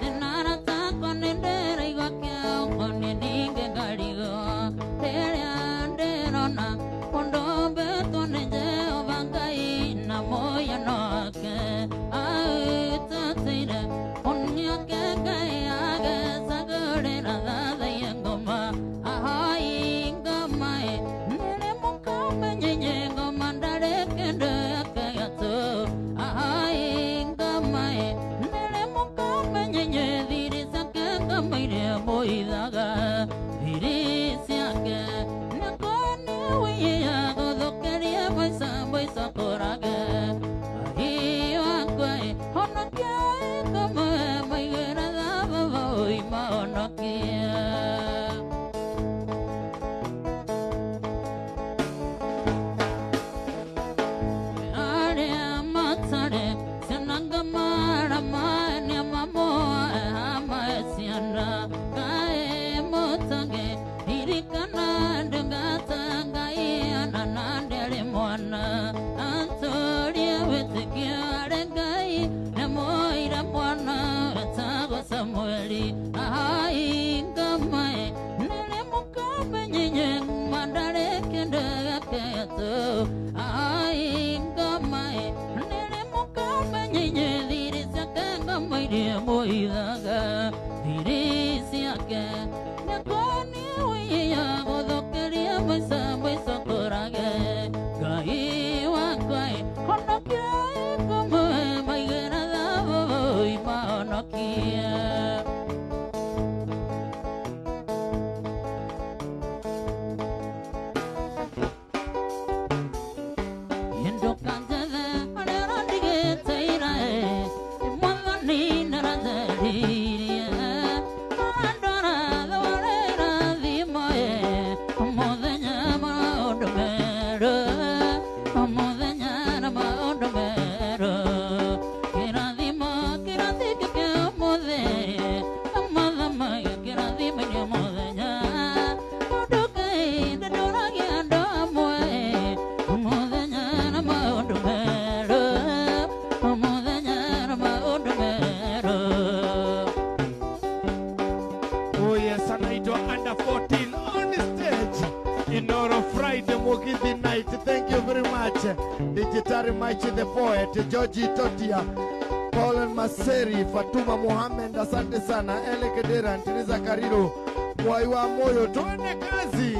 Speaker 5: Nene Mire moidaga dirisiake Nakoni uia godokeria maisa maisa korage Gai wakai honokia como maigera davo ima honokia Yendo kanjada anerandige tairae Mwangani narazadiria Andora dawarera dimoe Modenya maodomero Modenya maodomero Kira dimo kira dike mode Amadama kira dimo modenya Modokai dadora giando moe Modenya maodomero Modenya maodomero
Speaker 3: Oh yes, anaitwa under 14 on the stage. Inoro Friday Mugithi night. Thank you very much. Digitari Maichi the poet, Georgie Totia, Paul Maseri, Fatuma Mohamed, asante sana, Ele Kedera, Teresa Kariro, Waiwa Moyo, tuende kazi.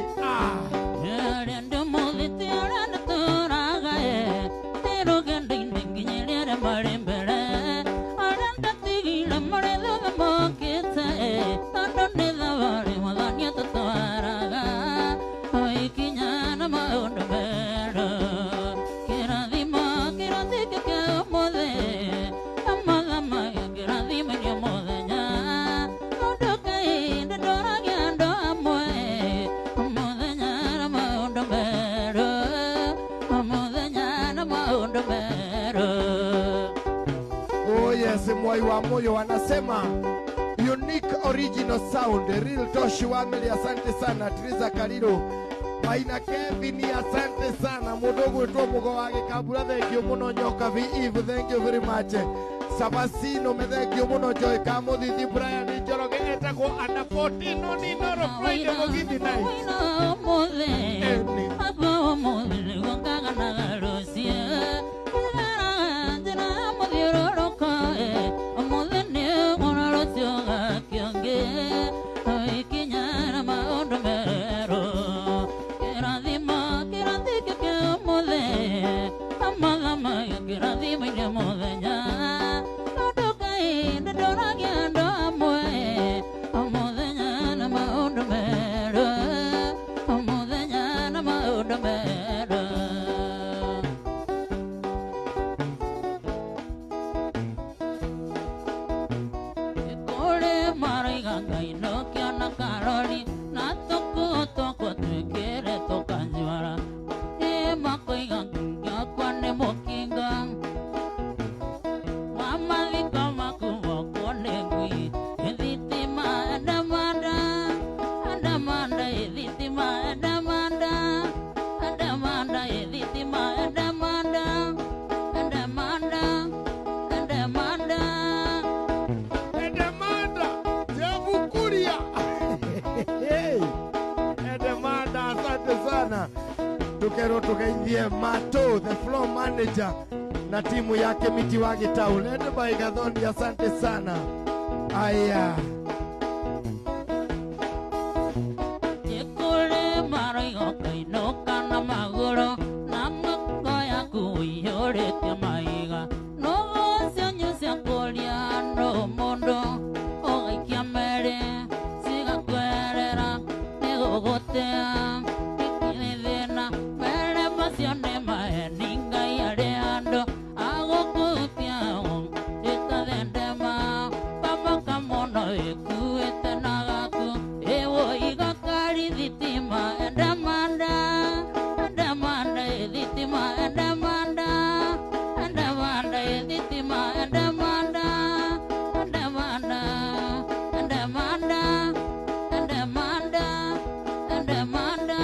Speaker 5: Yarendo molite yaranda toragae Tero gendinginyere marimbere Aranda tigila maredo mokete Tandone davari maganya totaraga Oi kinyana maondero Kira dima kira dike ke mode Amalama kira dima nye modenya Odokai dadora gyando amoe Modenya maondero Modenya maondero
Speaker 3: Oh yes, Mwaiwa Moyo anasema unique original sound, real Toshi Wameli, asante sana, Teresa Kariro, Maina Kevin, asante sana, Mudogo Tomogo wake kabula, thank you muno Nyoka Eve, thank you very much. Sabasino me thank you muno Joy Kamodi di Brian Joroge etako under 14 no ni no Friday Mugithi night.
Speaker 5: Wina mole Agwa mole Wangaga nagarosia Jana modiro rokae Mole ne monarosio Kyonge Oi kinyana maondomero Kiradima kiradike ke mole Amalama kiradima ile modenya Odokai dadora gyando amoe Modenya na maondomero Modenya na maondomero Kore mariga gaino kiana karori Na toko toko tuekere toka njiwara Makoiga kinga kwane mokinga Mama vika makuwa kone gui Editima adamanda Adamanda editima adamanda Adamanda editima adamanda Adamanda Adamanda
Speaker 3: Edemanda, Jabukuria. Hey, Edemanda, asante sana. Tukero tukaingie Mato, the floor manager, na timu yake Miti Wagi Town. Edema Igadhoni, asante sana. Aya.
Speaker 5: Ekole marigo kaino kana maguro Namako ya kuiore te maiga No senyo se akolia no mondo Ogai kiamere Siga kwerera Nego gotea Ikine dena Mere masione mae Ninga yare ando Ago kutia Eta dendema Papa kamono eku Eta nagaku Ewo iga kari ditima Endamanda Endamanda editima Endamanda Endamanda editima Endamanda Endamanda Endamanda Endamanda Endamanda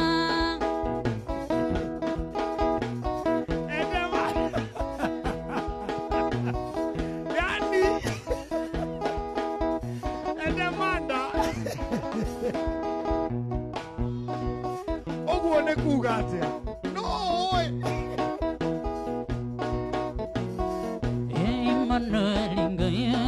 Speaker 3: Yani. Edemanda. Ogwone kugate. No.
Speaker 5: Emmanuel ingaya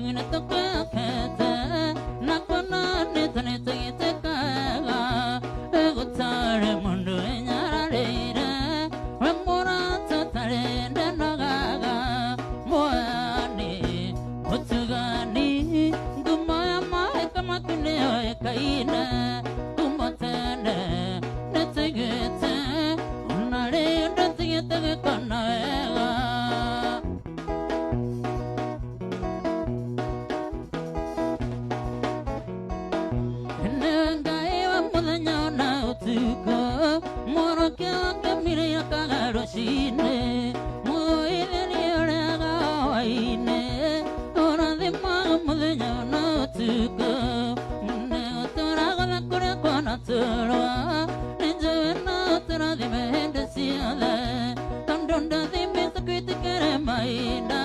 Speaker 5: kuna tukakete nakona netane tegitekaga egutare mundu enyararire remora tatare ndanogaga moani otugani dumaya mai kama kuneo ekaina tumatene netegete unare ndetegete kanaega Shine, moine oraga waine, ora de mamunya no tuko, ne otoraga na kore kona turwa, nenjo na otora de mende siale, tandonda de mesa kritikere maina,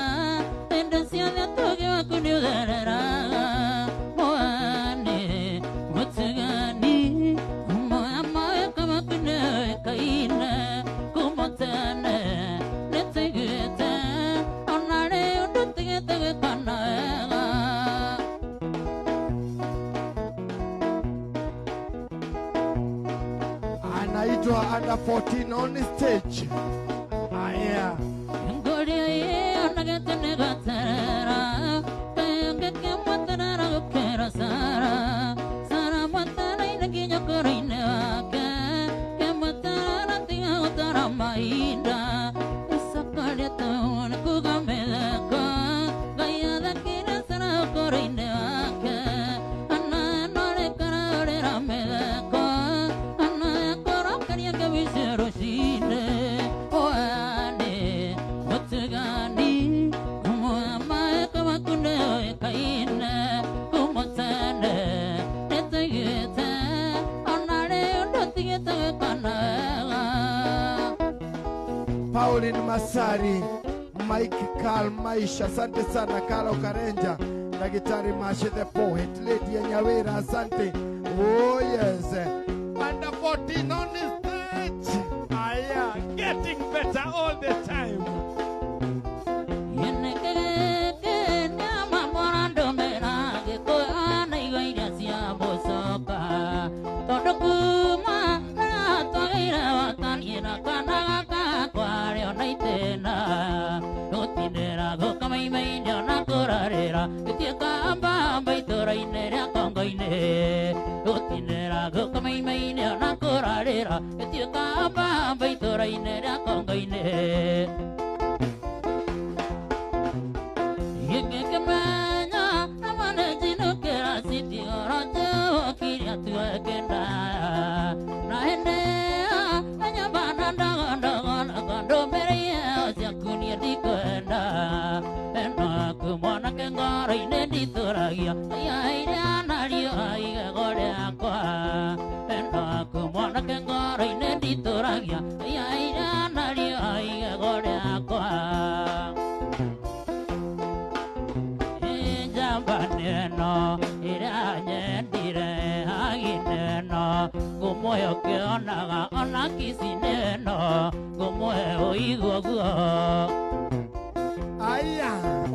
Speaker 5: ende siale toge wakunyo derera, moane, mutugani, moya moya kama kune kaina.
Speaker 3: Anaitwa under 14 on the stage. Aya. Pauline Masari, Mike Carl Maisha, asante sana Carlo Karenja, Daktari Mashi the poet, Lady Nyawera, asante. Oh yes, under 14 on the stage. Aya, getting better all the time.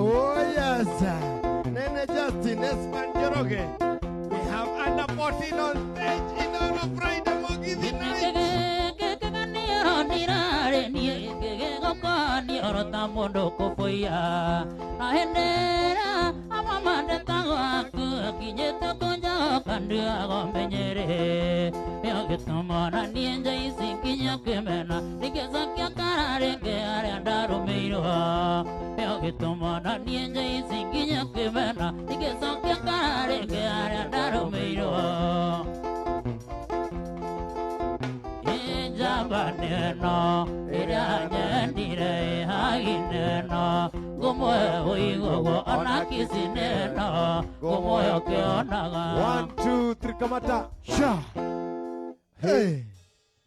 Speaker 3: Oh yes, Nene Justin, Esman Jeroge. We have under 14 on stage in honor of Friday Mogi the night. One, two, three, kamata. Sha. Hey.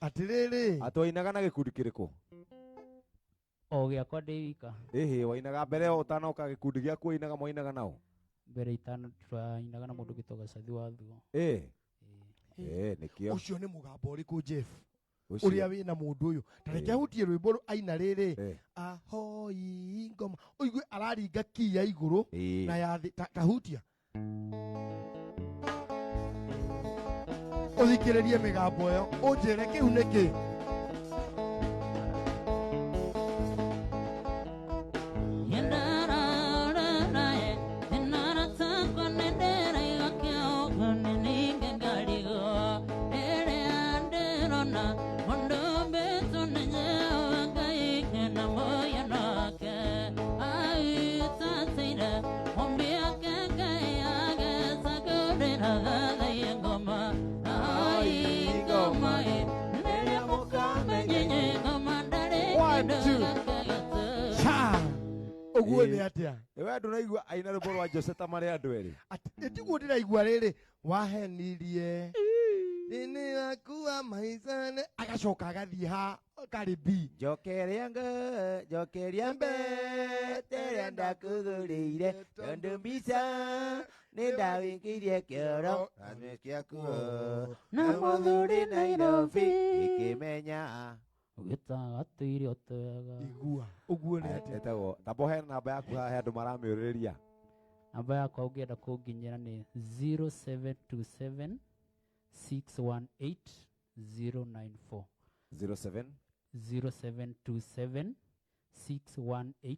Speaker 3: Atiriri.
Speaker 1: Atoinaga na gikundi kiriko.
Speaker 4: O giakwa ndika.
Speaker 1: Ehe, wainaga mbere utanoka gikundi giaku wainaga moinaga nao.
Speaker 4: Mbere itano twainaga na mundu gitoga Sathi wa Thuo.
Speaker 1: Nikio.
Speaker 3: Ucio ni mugambo uriku Jeff. uria wina mundu uyu tareke hutie rwimbo aina riri ahoi ngoma uigue araringa ki ya iguru na ya tahutia uthikiririe migambo yo unjire kiu niki uguo ni atia
Speaker 1: ewe nduraigua aina rwimbo rwa Joseta mari andu eri
Speaker 3: etiguo ndiraigua riri wahenirie nini wakuwa maisane agacoka agathie ha karibi
Speaker 6: jokeria mbe teria ndakugurire tondu mbica ni ndawingirie kioro amekia kuo na muthuri Nairobi ikimenya
Speaker 4: ugitaga atuire otega
Speaker 3: igua uguo ni atia
Speaker 1: etagwo tambo he namba yaku ha andu maramiuriria
Speaker 4: namba yakwa ungienda kunginyira ni 0727 618 094 0727 618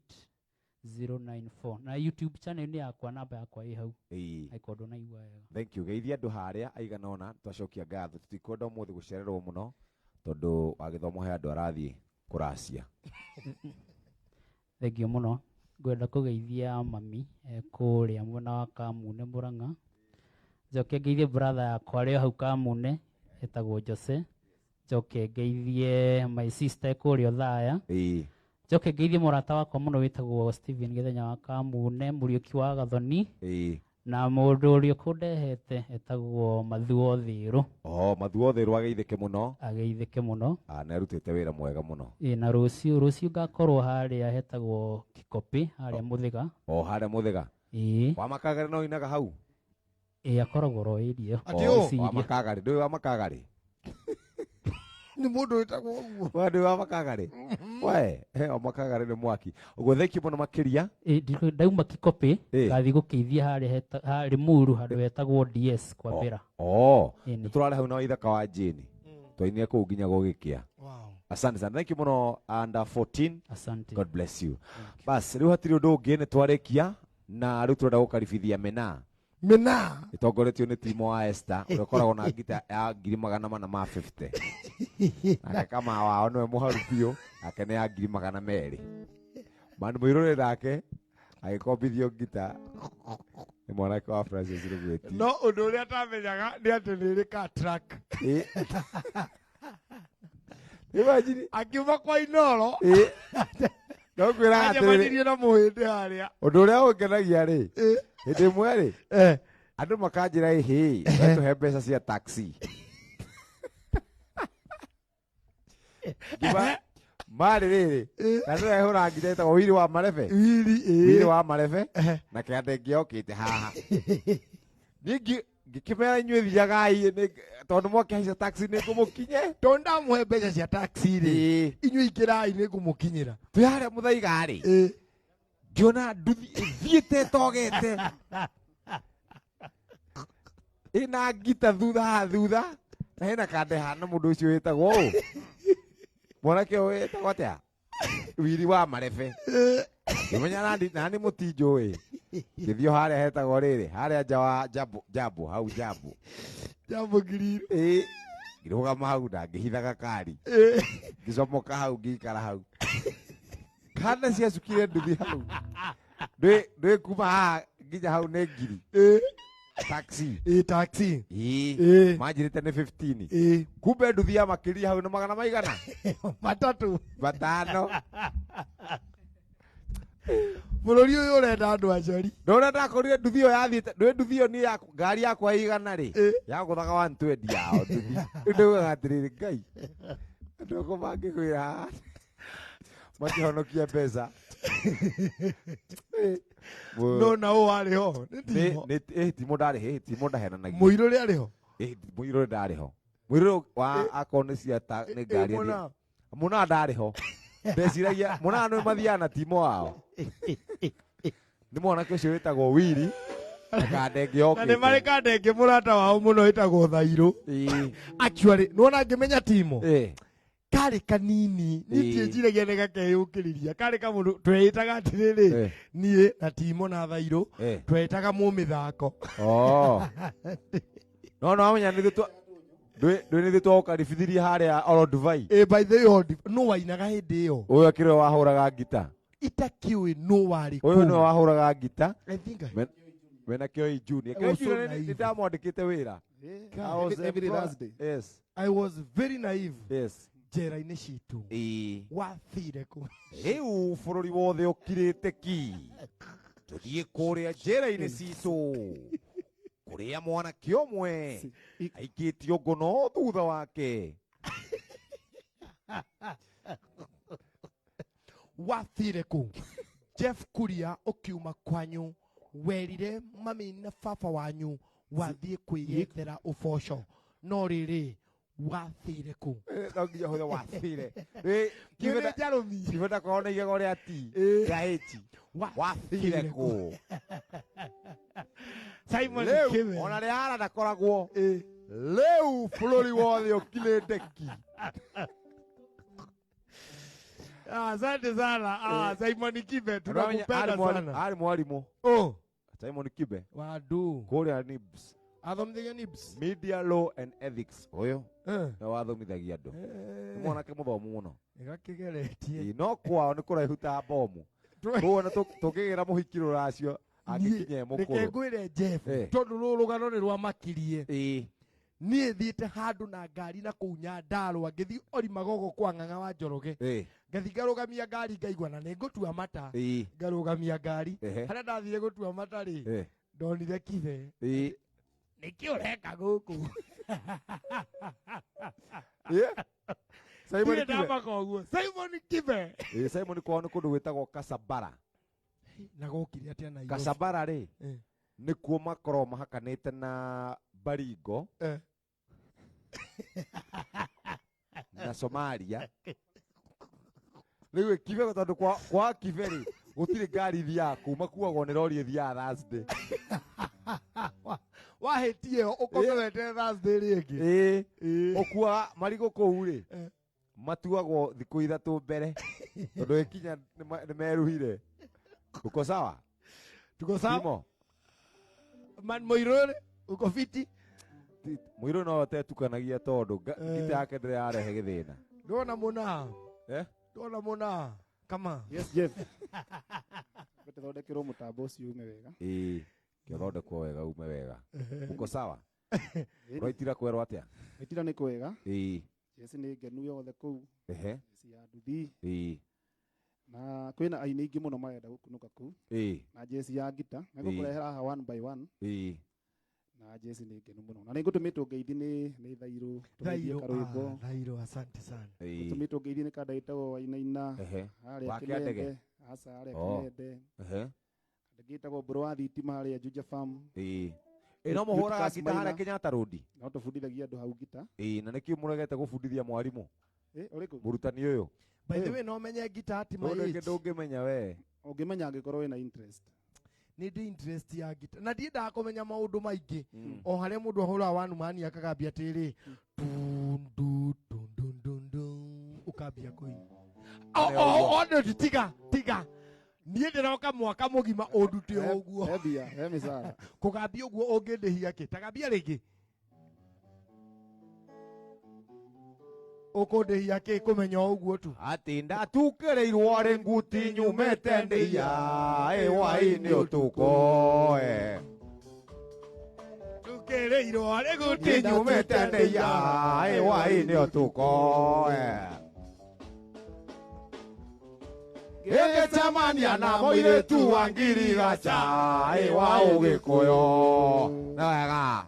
Speaker 4: 094 na YouTube channel ni yakwa namba yakwa i hau aikondu na igwa wega
Speaker 1: thank you geithia andu haria aigana ona twacokia ngatho tutikwenda umuthi gucererwo muno tondu wa githomo he andu arathie kuracia
Speaker 4: thank you muno ngwenda kugeithia mami kuria mwena wa Kamune Murang'a njoke ngeithie brother yakwa ri hau Kamune etagwo Jose njoke ngeithie my sister kuria Thaya njoke ngeithie murata wakwa muno witagwo Steven Githenya wa Kamune Muriuki wa Gathoni na mundu uri kundehete etagwo Mathuo Thiru
Speaker 1: Mathuo Thiru ageithike
Speaker 4: muno
Speaker 1: na rutite wira mwega muno
Speaker 4: na rucio ngakorwo haria hetagwo Kikopi haria Muthiga
Speaker 1: haria Muthiga wa Makagari no inaga hau
Speaker 4: akoragwo roirio
Speaker 1: wa Makagari ndui wa Makagari
Speaker 3: ni mundu witagwo uguo
Speaker 1: wa wa Makagari we wa Makagari ni mwaki uguo thank you muno makiria
Speaker 4: ndauma Kikopi gathi gukeithia haria Muru handu hetagwo DS kwa Mbira
Speaker 1: ni turare hau na ithaka wa Jane twainire kuu nginya gugikia asante sana thank you muno under 14
Speaker 4: asante
Speaker 1: God bless you bas riu hatiri undu ungi ni twarikia na riu turenda gukaribithia Mena itongoretio ni Timo wa Esther urekoragwo na ngita ya 450 na kama wao no muharu pio akene ya 200 mandu muirore nake agikombithio ngita ni mwana kwa Francis Rugweti
Speaker 3: no undu uria tamenyaga ni ati riri ka track
Speaker 1: imagine
Speaker 3: akiuma kwa Inoro
Speaker 1: no kwira
Speaker 3: atiri na muhindi haria
Speaker 1: undu uria ungenagia ri hindi mwe ri andu makanjira ihi tuhe mbeca cia taxi giba mari riri na ndio ehura ngite ta wiri wa marebe wiri wa marebe na kiande giokite haha ningi ngikimera inywe thiagai ni tondu moke hica taxi ni ngumukinye
Speaker 3: tonda muhe mbeca cia taxi ri inywe ikirai ni ngumukinyira
Speaker 1: tuyare muthaiga ri ngiona nduthi ithiite togete ina ngita thutha na hena kande hana mundu ucio witagwo mwanake uyu witagwo atia wiri wa marebe imenya nani mutinjui githio haria hetagwo riri haria nja wa jambo hau jambo green ngirugama hau na ngihithaga kari ngicomoka hau ngikara hau kana cia cukire nduthi hau ndwi kuma haha nginya hau nĩ ngiri taxi manjirite nĩ 15 kumbe nduthi ya makĩria hau na 100 matano
Speaker 3: Mũrũri ũyũ ũrenda andũ acori
Speaker 1: ndona ndakorire nduthi ĩyo yathiĩte ndũĩ nduthi ĩyo nĩ ngari yakwa igana rĩ yagũthaga 120 yao nduthi ndaugaga atĩrĩrĩ Ngai andũ akwa mangĩkwĩra haha matihonokia mbeca
Speaker 3: no na ũũ arĩ ho
Speaker 1: timo ndarĩ he timo ndahenanagia
Speaker 3: mũirũ rĩ arĩ ho
Speaker 1: mũirũ ndarĩ ho
Speaker 6: Mwiro wa akone ciata nĩ ngari muna ndarĩ ho ndeciragia muna nĩ mathiana timo wao nĩ mwanake ũcio wĩtagwo Willy akandenge okĩte
Speaker 3: na nĩ marĩ kandenge mũrata wao mũno wĩtagwo Thairũ actually nĩwona ngĩmenya timo karĩ kanini niĩ njiragia nĩ gakeyũkĩrĩria karĩ kamũndũ tweyĩtaga atĩrĩrĩ niĩ na Timo na Thairũ tweyĩtaga mũmĩthako
Speaker 6: no amenya nĩ nĩ twakaribithirie harĩa Oroduvai
Speaker 3: by the way no wainaga hĩndĩ ĩyo
Speaker 6: ũyũ akĩrĩ wahũraga ngita
Speaker 3: itakiũĩ no warĩ
Speaker 6: ũyũ nĩ wahũraga ngita
Speaker 3: I think
Speaker 6: mena Kioi Junior nĩ ndamwandĩkĩte wĩra
Speaker 7: every Thursday.
Speaker 6: Yes.
Speaker 3: I was very naive.
Speaker 6: Yes.
Speaker 3: Njera-inĩ citũ wathire kũ
Speaker 6: rĩu bũrũri wothe ũkirĩte ki tũthiĩ kũrĩa njĩra-inĩ citũ kũrĩa mwanake ũmwe aikĩtio ngono thutha wake
Speaker 3: wathire kũ Jeff Kuria ũkiuma kwanyu werire mami na baba wanyu wathiĩ kwĩyethera ũboco no rĩrĩ wathire kũ
Speaker 6: no nginya hũthe wathire kĩbenda korwo na igego rĩa ti gaĩti wathire kũ
Speaker 3: Simon Kibe
Speaker 6: ona rĩhara ndakoragwo rĩu bũrũri wothe ũkirĩte ki
Speaker 3: asante sana Simon Kibe tunakupenda sana
Speaker 6: arĩ mwarimũ Simon Kibe
Speaker 3: wadu
Speaker 6: kũrĩa NIBS
Speaker 3: athomithagia NIBS
Speaker 6: Media Law and Ethics ũyũ na wathomithagia andũ nĩ mwanake mũthomu mũno
Speaker 3: ĩgakĩgeretie
Speaker 6: no kwao nĩ kũraihu ta bomu koguo na tũkĩgĩra mũhiki rũracio angĩkinya mũkũrũ
Speaker 3: reke ngwĩre Jeff tondũ rũrũ rũgano nĩ rwamakirie niĩ thiĩte handũ na ngari na kũu Nyandarũa ngĩthiĩ Orimagogo kwa Ng'ang'a wa Njoroge ngathi ngarũgamia ngari ngaigua na nĩ ngũtua mata ngarũgamia ngari harĩa ndathire gũtua mata rĩ ndonire Kibe nĩkĩo ũreka gũkũ
Speaker 6: Simon
Speaker 3: Kibe
Speaker 6: Simon kwao nĩ kũndũ gwĩtagwo Kasabara
Speaker 3: na gũkire atĩa na
Speaker 6: Kasabara rĩ nĩkuo makorwo mahakanĩte na Baringo na Somalia rĩu Kibe tondũ kwa Kibe rĩ gũtirĩ ngari thiaga kuma kuagwo nĩ rori ĩthiaga Thursday
Speaker 3: wahĩtie ũkomete Thursday rĩngĩ
Speaker 6: ũkuaga marigũ kũu rĩ matuagwo thikũ ithatũ mbere tondũ ĩkinya nĩ meruhire uko sawa
Speaker 3: tuko sawa man Mũirũ uko fiti
Speaker 6: Mũirũ no tetukanagia tondũ ngita yake ndĩrĩ yarehe gĩthĩna
Speaker 3: ndona mũna ndona mũna kama
Speaker 7: yes Jeff gũthondekerwo mũtambo ũcio ume wega
Speaker 6: kĩthondekwo wega ume wega uko sawa ũraitira kwerwo atĩa
Speaker 7: itira nĩ kwega
Speaker 6: Jesi
Speaker 7: nĩ ngenu yothe kũu Jesi ya nduthi na kwĩna aini aingĩ mũno marenda gũkunũka kũu na Jesi ya ngita megũkũrehera haha one by one na Jesi nĩ ngenu mũno na nĩngũtũmĩtwo ngeithi nĩ Thairũ
Speaker 3: Thairũ asante sana
Speaker 7: ngũtũmĩtwo ngeithi nĩ kandagĩtagwo Wainaina harĩa Kĩnende hasa harĩa Kĩnende kandagĩtagwo Mbũrũ wa thitima harĩa Juja Farm
Speaker 6: no mũhũraga ngita harĩa Kenyatta Road
Speaker 7: no tũbundithagia andũ hau ngita
Speaker 6: na nĩkĩo mũregete gũbundithia mwarimũ
Speaker 7: ũrĩkũ
Speaker 6: mũrutani ũyũ
Speaker 3: by the way no menye ngita ati my
Speaker 6: age ndũngĩmenya we
Speaker 7: ũngĩmenya angĩkorwo wĩna interest
Speaker 3: nĩ ndĩ interest ya ngita na ndiendaga kũmenya maũndũ maingĩ o harĩa mũndũ ahũraga one man akagambia atĩrĩ ukambia kũina tiga niĩ ndĩroka mwaka mũgima ũndute ũguo kũgambia ũguo ũngĩndĩhia kĩ tagambia rĩngĩ ũkũndĩhia kĩ kũmenya ũguo tu
Speaker 6: atĩ ndatukĩrĩirwo arĩ nguti nyumĩte ndĩia hwaĩ-inĩ ũtukoe
Speaker 3: tukĩrĩirwo arĩ nguti
Speaker 6: nyumĩte ndĩia hwaĩ-inĩ ũtukoe ingĩcemania na mũirĩtu wa ngirigaca wa ũgĩkũyũ nĩ wega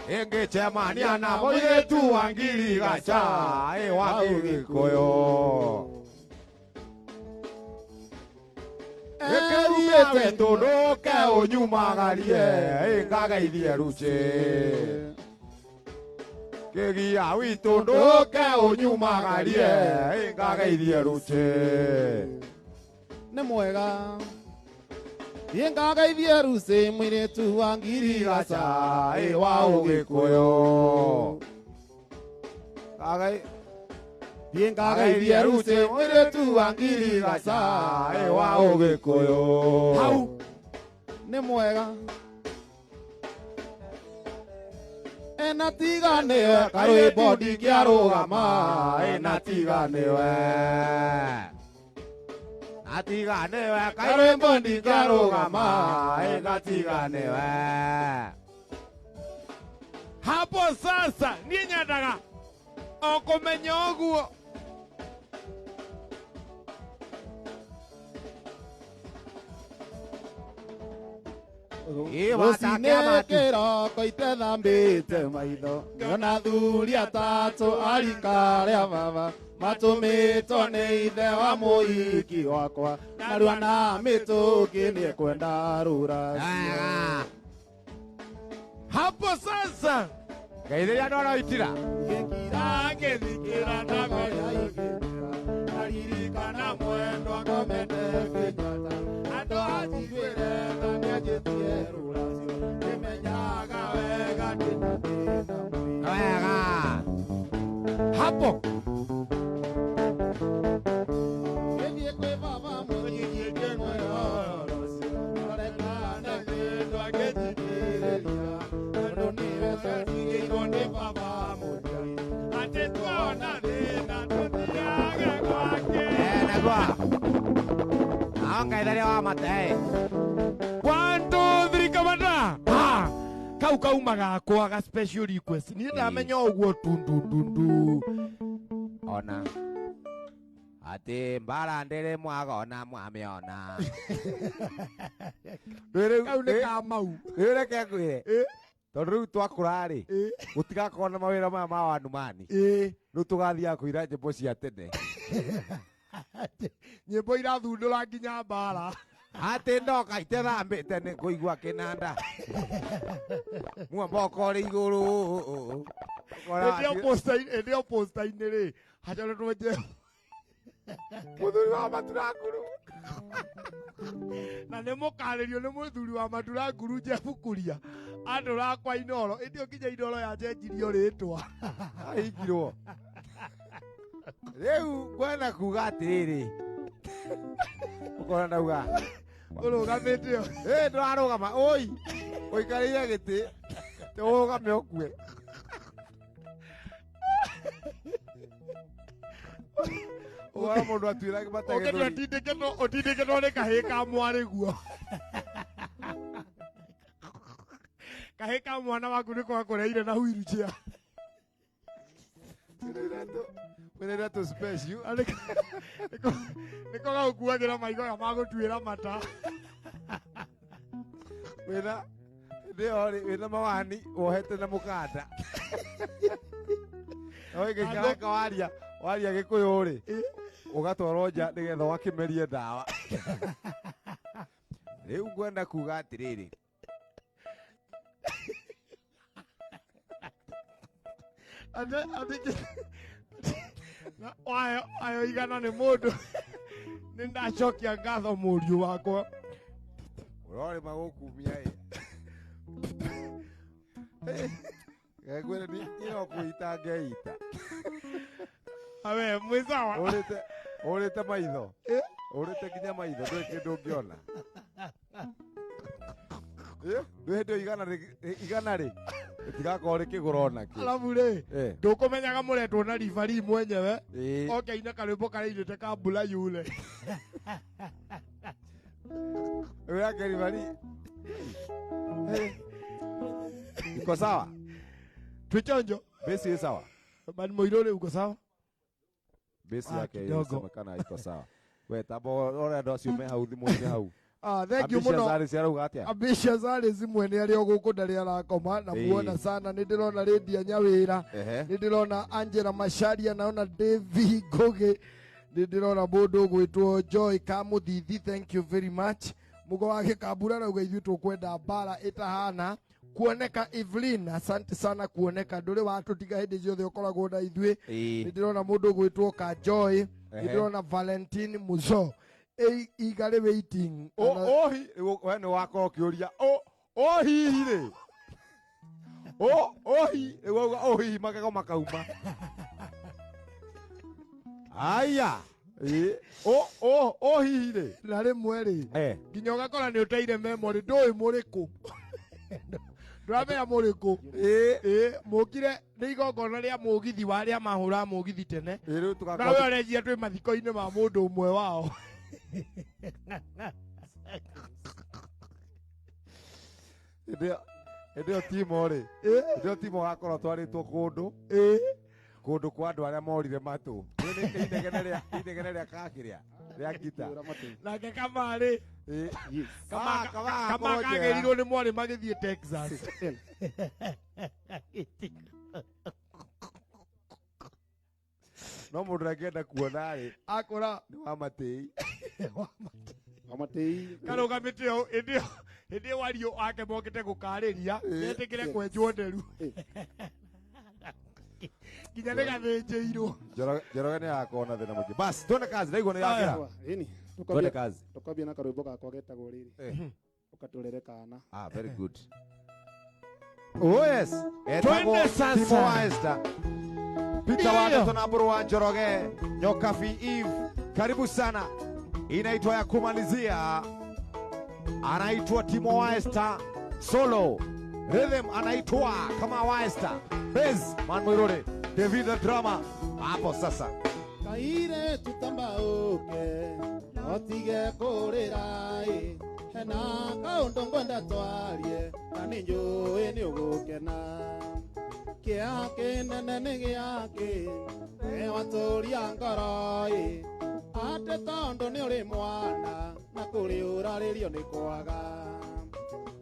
Speaker 6: ingĩcemania na mũirĩtu wa ngirigaca wa ũgĩkũyũ ĩkĩrumĩte tũndũ ke ũnyumagarie ngageithie rucĩ Kegia witũ ndũke ũnyumagarie ngageithie Ruche
Speaker 7: nĩ mwega ngageithie Ruche mũirĩtu wa Ngirigaca
Speaker 6: wa Ũgĩkũyũ
Speaker 7: ngageithie Ruche mũirĩtu wa Ngirigaca
Speaker 6: wa Ũgĩkũyũ
Speaker 7: hau nĩ mwega ena tiganĩwe karwĩmbo ndingĩarũgama
Speaker 6: ena tiganĩwe atiganĩwe karwĩmbo ndingĩarũgama ena tiganĩwe
Speaker 1: hapo sasa niĩ nyendaga o kũmenya ũguo
Speaker 7: rũcinĩ kĩroko itethambĩte maitho ngĩona thuri atatũ arika rĩa baba matũmĩtwo nĩ ithe wa mũhiki wakwa narua na mĩtũkĩ nĩ kwenda rũracio
Speaker 1: hapo sasa
Speaker 6: geithĩria ndoro itira
Speaker 1: ngĩthikĩra na
Speaker 7: naririkana mwendwa ngomete Kenyatta andũ anjiguĩre na nĩanjĩtie rũracio nĩmenyaga wega ndĩna thĩna
Speaker 6: wega
Speaker 1: hapo
Speaker 7: gĩthiĩ kwĩ baba mũthigithie ngĩmwĩrorocio orekana kĩndũ angĩnjigĩrĩria tondũ nĩwe twatigĩirwo nĩ baba mũngai atĩ tuona thĩna tũthiage gwake
Speaker 6: ngaitharia wa mate
Speaker 1: 1 2 3 kamata kau kauma gakwa ga special request niĩ ndamenya ũguo tundu
Speaker 6: ona ati mbara ndĩrĩ mwagona mwamĩona
Speaker 1: kau nĩ kamau
Speaker 6: reke ngwĩre tondũ rĩu twakũra-rĩ gũtigakorwo na mawĩra maya ma wanumani rĩu tũgathiaga kũira nyĩmbo cia tene
Speaker 1: nyĩmbo irathundũra nginya mbara
Speaker 6: atĩ ndoka itethambĩte nĩ kũigua kĩnanda muamboko rĩ igũrũ
Speaker 1: ĩndĩo posta-inĩ rĩ hacoretwo
Speaker 6: mũthuri wa Maturanguru
Speaker 1: na nĩ mũkarĩrio nĩ mũthuri wa Maturanguru Jeff Kuria andũra kwa Inoro ĩndĩo nginya Inoro yanjenjirio rĩtwa
Speaker 6: ahingirwo rĩu ngwenda kuga atĩrĩrĩ ũkona ndauga
Speaker 1: ũrũgamĩte
Speaker 6: ndũrarũgama ũi ũikarĩire gĩtĩ te ũrũgame ũkue ũgora mũndũ atuĩra
Speaker 1: ũtindĩkĩtwo nĩ kahĩ ka mwarĩ guo kahĩ ka mwana waku nĩ kwakũreire na wheelchair
Speaker 6: wĩrĩra tũ special
Speaker 1: nĩko gagũkuagĩra maigoga magũtuĩra mata
Speaker 6: wĩna ndĩo-rĩ wĩna mawani wohete na mũkanda oĩgĩikara waria gĩkũyũ-rĩ ũgatwarwo nja nĩgetha ũgakĩmerie ndawa rĩu ngwenda kuga atĩrĩrĩ
Speaker 1: wayo igana nĩ mũndũ nĩ ndacokia ngatho mũriũ wakwa
Speaker 6: ũrorĩma gũkumia ngwĩre no kwĩita ngeita
Speaker 1: awe mwĩ sawa
Speaker 6: ũrĩte maitho ũrĩte nginya maitho ndũĩ kĩndũ ũngĩona ndũĩ hĩndĩ igana-rĩ rĩtigakorwo rĩkĩgũra onakĩ
Speaker 1: alafu rĩ ndũkũmenyaga mũretwo na ribari mwenyewe oke aina karwĩmbo kareirĩte ka mbura yule
Speaker 6: yake ribari iko sawa
Speaker 1: twĩchonjo
Speaker 6: besi ĩ sawa
Speaker 1: bani mũirũ rĩ uko sawa
Speaker 6: besi yake inasemekana iko sawa we tabo ore ndo acio me hau thimũ-inĩ hau
Speaker 3: thank you muno Ambitious Aris mwene arĩ o gũkũ ndarĩ arakoma na muona sana nĩ ndĩrona Lydia Nyawĩra nĩ ndĩrona Angela Macharia naona Davy Ngoge nĩ ndĩrona mũndũ ũgwĩtwo Joy Kamũthithi thank you very much mugo wake Kambura rauga ithuĩ tũkwenda mbara ĩtahana kuoneka Evelyn, asante sana kuoneka nduri watu tiga hindi ciothe ukoragwo na ithuĩ. Ndirona mundu gwitwo ka Joy, ndirona Valentine Muzo. Igari waiting.
Speaker 6: Ohi we ni wako kiuria ohi ri. Ohi magego makauma. Aya. Ohi ri.
Speaker 3: Na rimwe ri. Nginya ugakora ni uteire memory ndui muriku. Ndramera muriku. Mukire ni igongona ria mugithi wa ria mahura mugithi tene. Na we orejia twi mathiko-ini ma mundu umwe wao.
Speaker 6: Ndio timo ri. Ndio timo gakorwo twaritwo kundu kwa andu aria morire matu. Ni inegene ria kakiria ria gita.
Speaker 3: Nake kamari. Kama kagerirwo ni mwari magithie Texas.
Speaker 6: No mundu angenda kuona ri
Speaker 3: akora
Speaker 6: ni wa matei.
Speaker 7: Amatei
Speaker 3: karugamite o indi wario ake mokite gukariria yetikire kwenjwo nderu kinya nigathinjirwo
Speaker 6: Njoroge ni yakona thina muingi. Bas twende kazi ndaigua ni yakira. Twende kazi.
Speaker 7: Tukambia na karwimbo gakwa getagwo riri. Ukaturere kana.
Speaker 6: Very good. Oh yes.
Speaker 3: Twende sasa.
Speaker 6: Timo wa Esther. Peter Wanda na Mburu wa Njoroge. Nyokafi Eve. Karibu sana. Inaitwa ya kumalizia. Anaitwa Timo wa Esther solo. Rhythm anaitwa kama wa Esther. Bass Man Mwirore. David the drama. Hapo sasa.
Speaker 7: Kaire tutambauke. Notige kurira hena kaundu ngwenda twarie nani njui ni ugukena kia kinene ni giaki watũria ngoro ate tondu ni uri mwana na kuri uraririo ni kwaga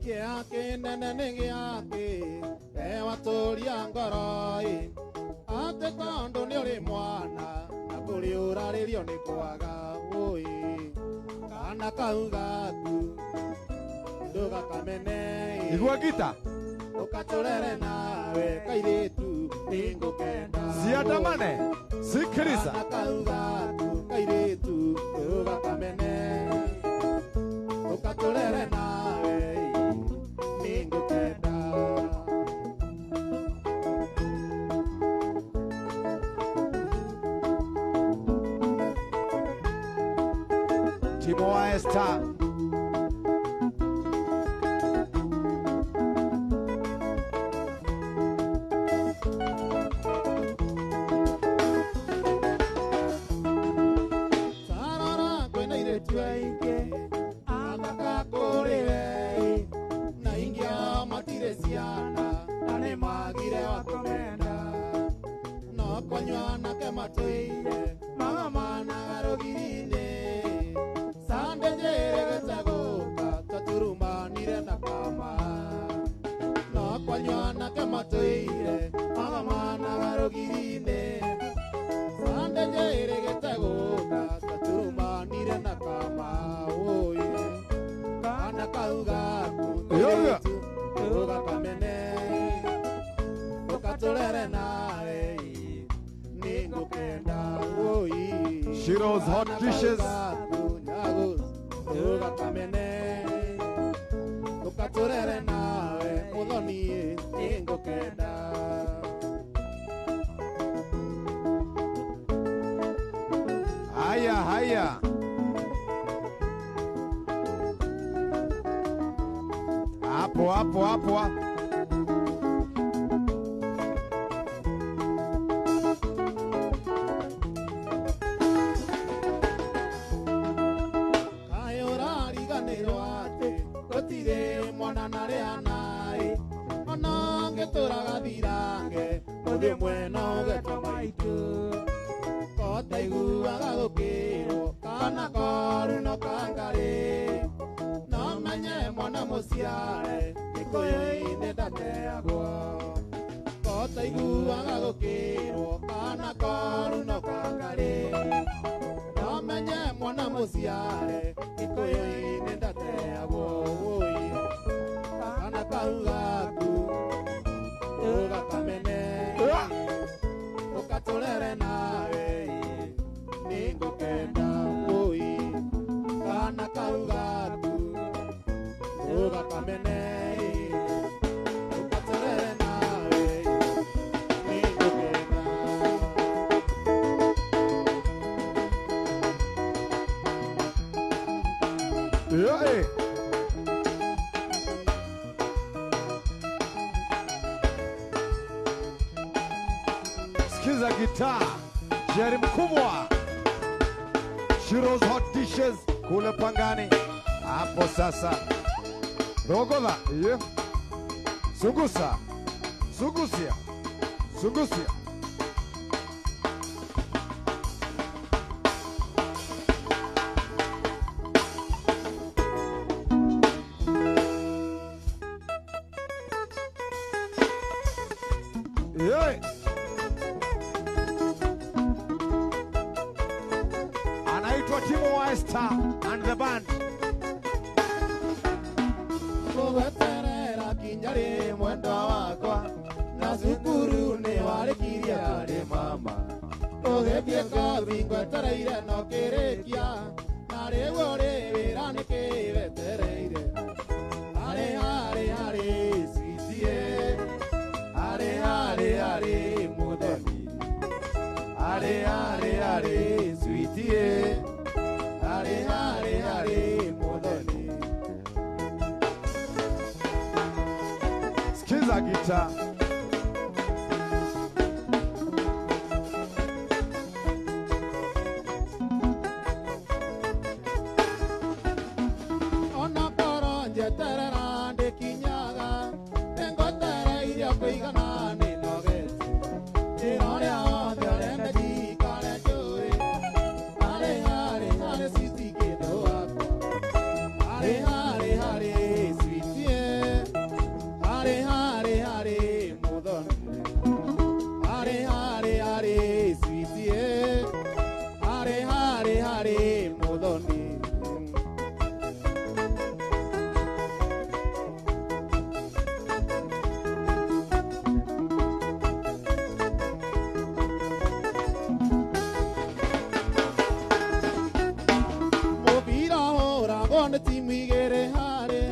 Speaker 7: kia kinene ni giaki watũria ngoro ate tondu ni uri mwana na kuri uraririo ni kwaga ui kana kaugaku nduga kamene
Speaker 6: Igua gita.
Speaker 7: Ukaturere nawe kairitu ningukenda
Speaker 6: Siandamane. Sikiriza.
Speaker 7: Kana kaugaku kairitu nduga kamene ukaturere nawe ningukenda
Speaker 6: Timo wa Esther.
Speaker 7: Sarara kwena iretu aingi amakakurire na ingia matire ciana na ni magire wa kumenda no konywa nake matuire mama mana garugirine sande njere getaguka taturumanire na kama no konywa nake matuire mama mana garugirine sande njere getaguka taturumanire na kama oye kana kauga
Speaker 6: Yoga.
Speaker 7: kuruga kamene ukaturere nawe ningukenda oye
Speaker 6: Shiro's hot dishes.
Speaker 7: kuruga kamene ukaturere nawe muthoni ningukenda
Speaker 6: Haya. Hapo.
Speaker 7: Kayora riganirwo ati gutire mwana naria nai ona ngeturaga thirange muthi mwena ugetwa maitu kota iguaga gukirwo kana koru no kangari no menye mwana muciare ikuyu-ini ndateagwo kota iguaga gukirwo kana koru no kangari no menye mwana muciare ikuyu-ini ndateagwo kana kaugaku
Speaker 1: Hey. Sikiza gitaa, Jerry Mkubwa, Shiro's Hot Dishes kule Pangani. Hapo sasa Rogola, yeah. Sungusa, Sungusia, Sungusia. Yeah. Anaitwa Timo Wester and the band.
Speaker 8: Kuweterera kinyari mwendo wakwa na cukuru ni warikiria ri mama uthethie kothi ngwetereire no kirikia na riu ri wira ni kiwetereire hari switie hari muthoni hari switie hari muthoni.
Speaker 1: Sikiza gitaa.
Speaker 8: Ona koro njeterera ndikinyaga ningotereire kuigana ninogete iroria othe urenda jikare njuri hari sweetie kindu wakwa hari sweetie hari muthoni hari sweetie hari muthoni. Mubira huragwo nĩ timu igĩrĩ harĩ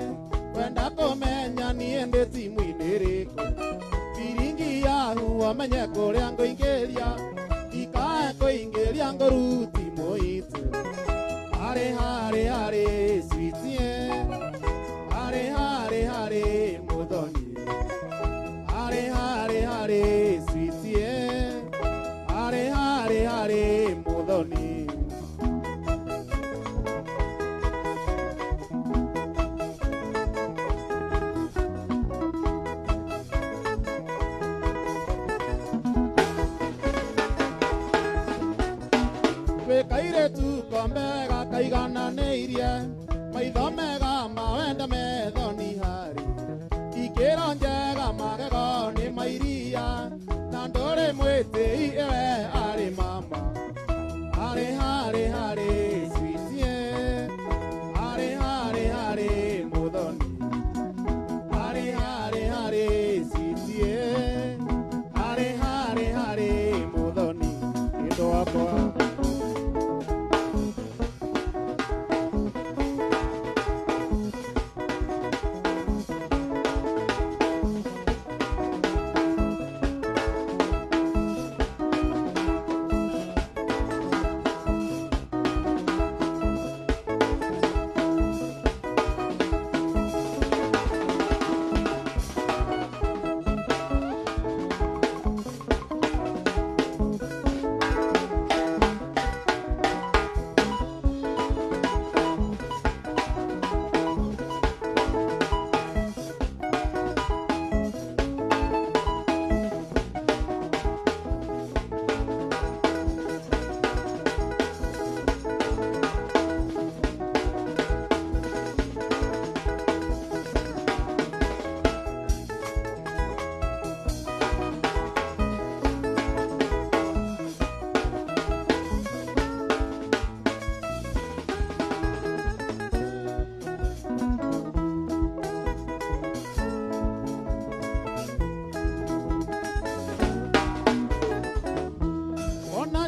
Speaker 8: kwenda kũmenya niĩ ndĩ timu-inĩ ĩrĩkũ biringi yahuo menye kũrĩa ngũingĩria ikae kũingĩria ngũru timu itũ hari sweetie hari muthoni hari sweetie hari muthoni. Kaire tu kombega kaigananĩirie maitho mega mawenda methoni hari ikĩro njega magego nĩ mairia na ndũrĩ mwĩtĩi ewe arĩ mama hari sweetie hari muthoni hari sweetie hari muthoni indo wakwa.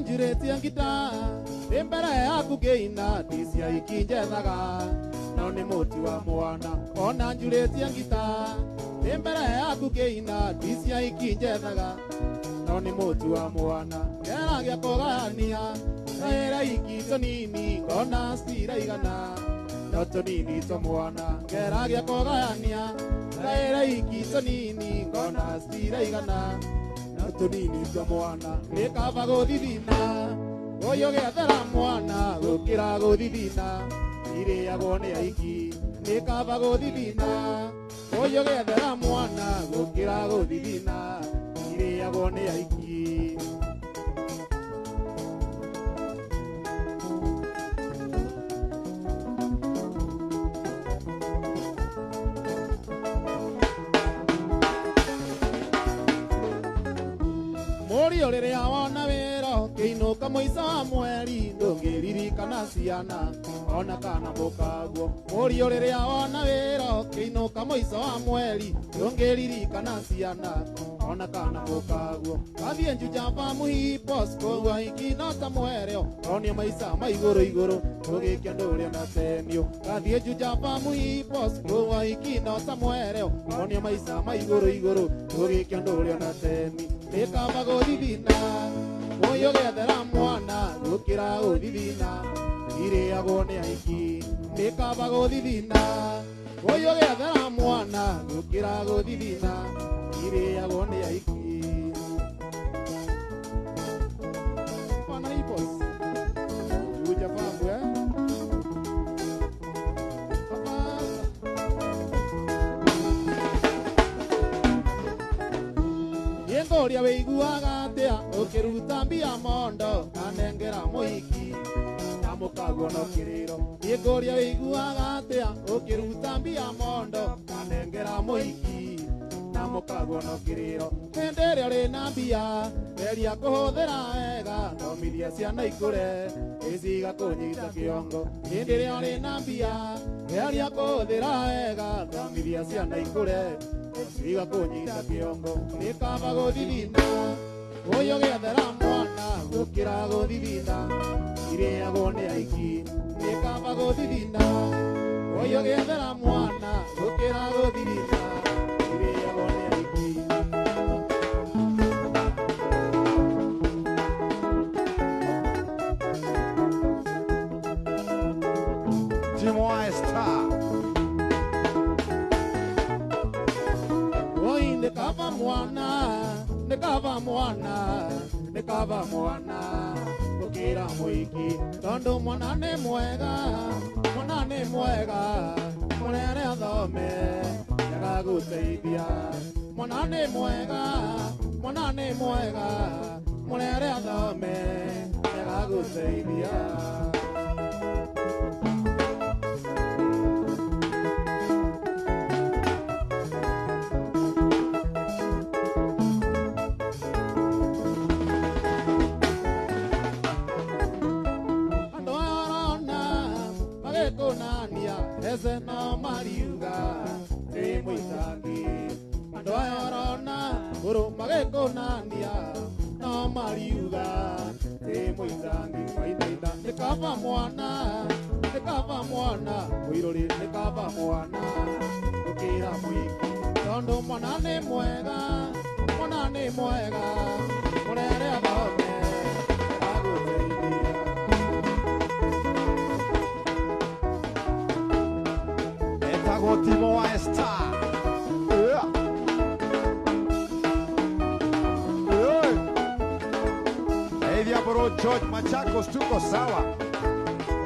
Speaker 8: njirĩtie ngita ndĩ mbere yaku ngĩina ndĩcia ikinjethaga na no nĩ mũti wa mwana ona njurĩtie ngita nĩ mbere yaku kĩina ndicia iki njethaga no nĩ mũti wa mwana ngeragia kũgania gaĩra iki tũnini ngona ciraigana no tũnini twa mwana ngeragia kũgania gaĩra iki tũnini ngona ciraigana no tũnini twa mwana nĩ kaba gũthithina ũyũ gĩathera mwana gũkĩra gũthithina irĩagwo nĩ aiki nĩ kaba gũthithina ũyũ gĩathera mwana gũkĩra gũthithina irĩagwo nĩ aiki mũriũ rĩrĩa wona wĩra kĩinũka mũico wa mweri ndũngĩririkana ciana ona kana mũkaguo mũriũ rĩrĩa wona wĩra kĩinũka mũico wa mweri ndũngĩririkana ciana ona kana mũkaguo gathiĩ njujamba mũhipos kũgua ikinota mwereo onia maica ma igũrũ igũrũ tũgĩkia ndũrĩa na tenio gathiĩ njujamba mũhipos kũgua ikinota mwereo onia maica ma igũrũ igũrũ tũgĩkia ndũrĩa na teni nĩ kaba gũthithina ũyũ gĩathera mwana gũkĩra gũthithina irĩagwo nĩ aiki nĩ kaba gũthithina ũyũ gĩathera mwana gũkĩra gũthithina irĩagwo nĩ aiki Bwana Hipos Juja Fambu Yengoria weiguaga atĩa ũkĩruta mbia mondo kanengera mũhiki na mũkaguo no kĩrĩro Yengoria weiguaga atĩa ũkĩruta mbia mondo kanengera mũhiki na mũkaguo no kĩrĩro hĩndĩ ĩrĩa ũrĩ na mbia geria kũhũthĩra wega thomithia ciana ikũre ĩciga kũnyita kĩongo hĩndĩ ĩrĩa ũrĩ na mbia geria kũhũthĩra wega thomithia ciana ikũre ĩciga kũnyita kĩongo nĩ kaba gũthithina ũyũ gĩathera mwana gũkĩra gũthithina irĩagwo nĩ aiki nĩ kaba gũthithina ũyũ gĩathera mwana gũkĩra gũthithina irĩagwo nĩ aiki
Speaker 1: Timo Star
Speaker 8: Nekava mwana, nekava mwana, nekava mwana gũkĩra mũiki tondũ mwana nĩ mwega mũrere athome agagũteithia mwana nĩ mwega mũrere athome agagũteithia ese no mariuga te muitangi ando ayarona uru magekonania no mariuga te muitangi kainaina nekava mwana muirori nekava mwana gũkĩra mũiki tondũ mwana nĩ mwega mũrere athome agũteithia
Speaker 1: Timo Star Bro George Machakos tuko sawa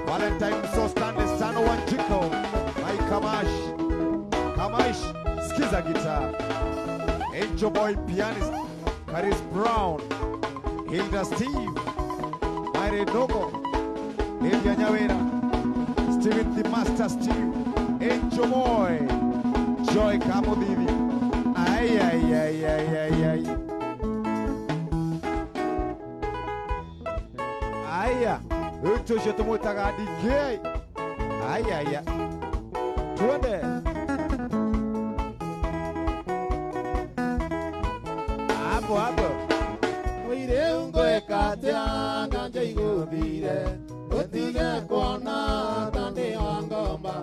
Speaker 1: Valentine so Stanley Sano Wanjiko Mike Kamash skiza guitar Angel Boy pianist Caris Brown Hilda Steve Myre Nogo Elia Nyawera Steven the Master Steve Angel Boy Joy Kamodini Ay Aya Utusho tumutaga DJ Aya Tuende Hapo
Speaker 8: Mwire ungoekatea nganja igũthire Ũtige kuona tandĩ wa ngomba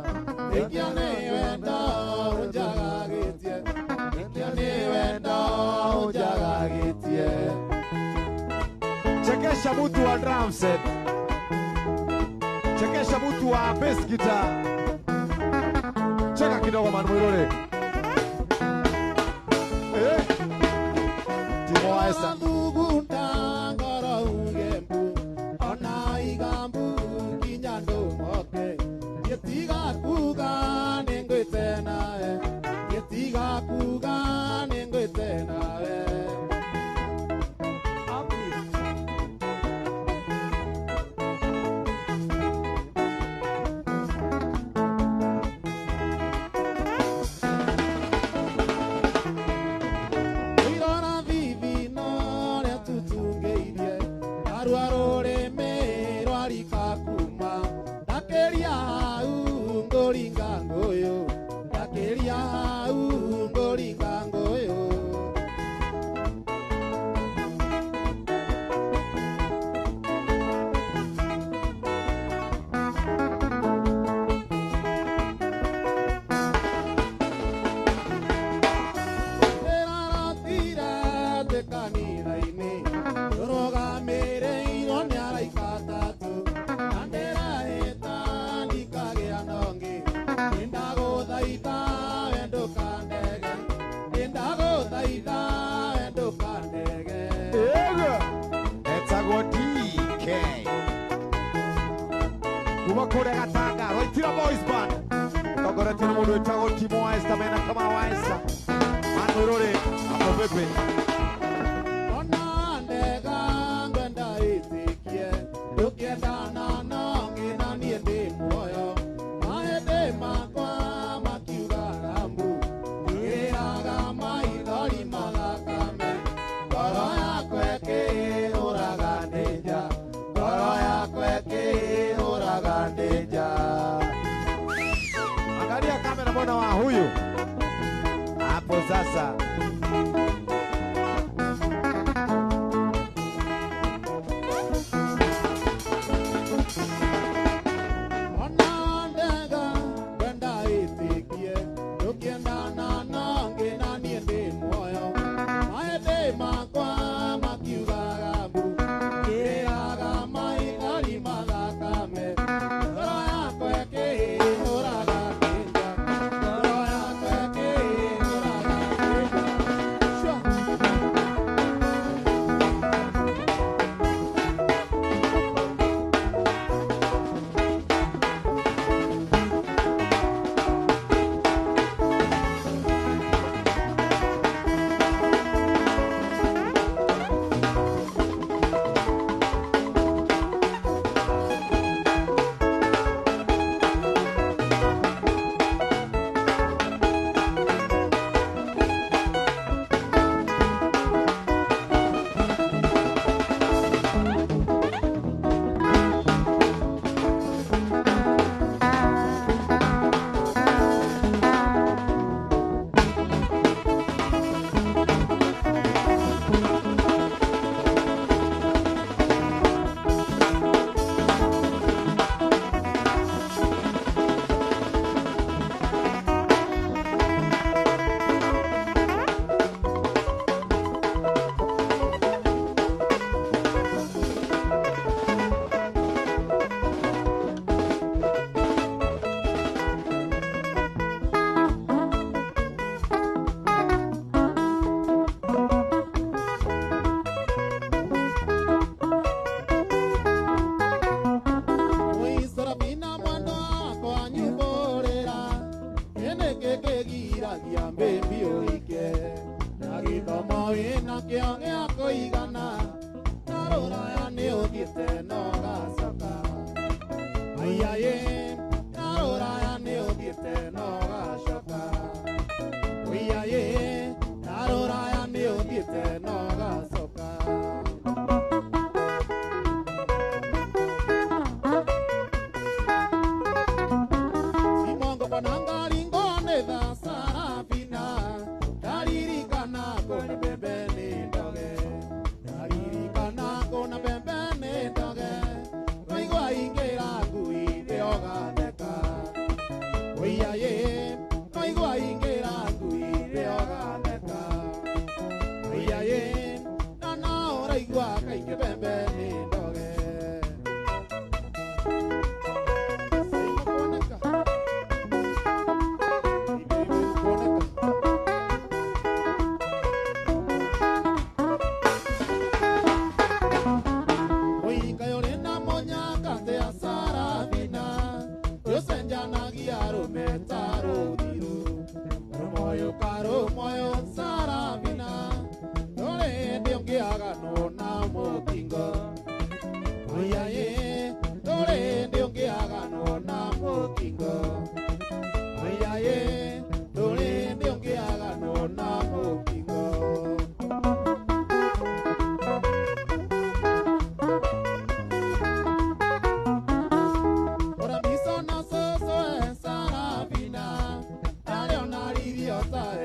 Speaker 6: Chekesha mtu wa drum set. Chekesha mtu wa bass guitar. Cheka kidogo man Mwirore. Timo Aisa.
Speaker 8: We are tae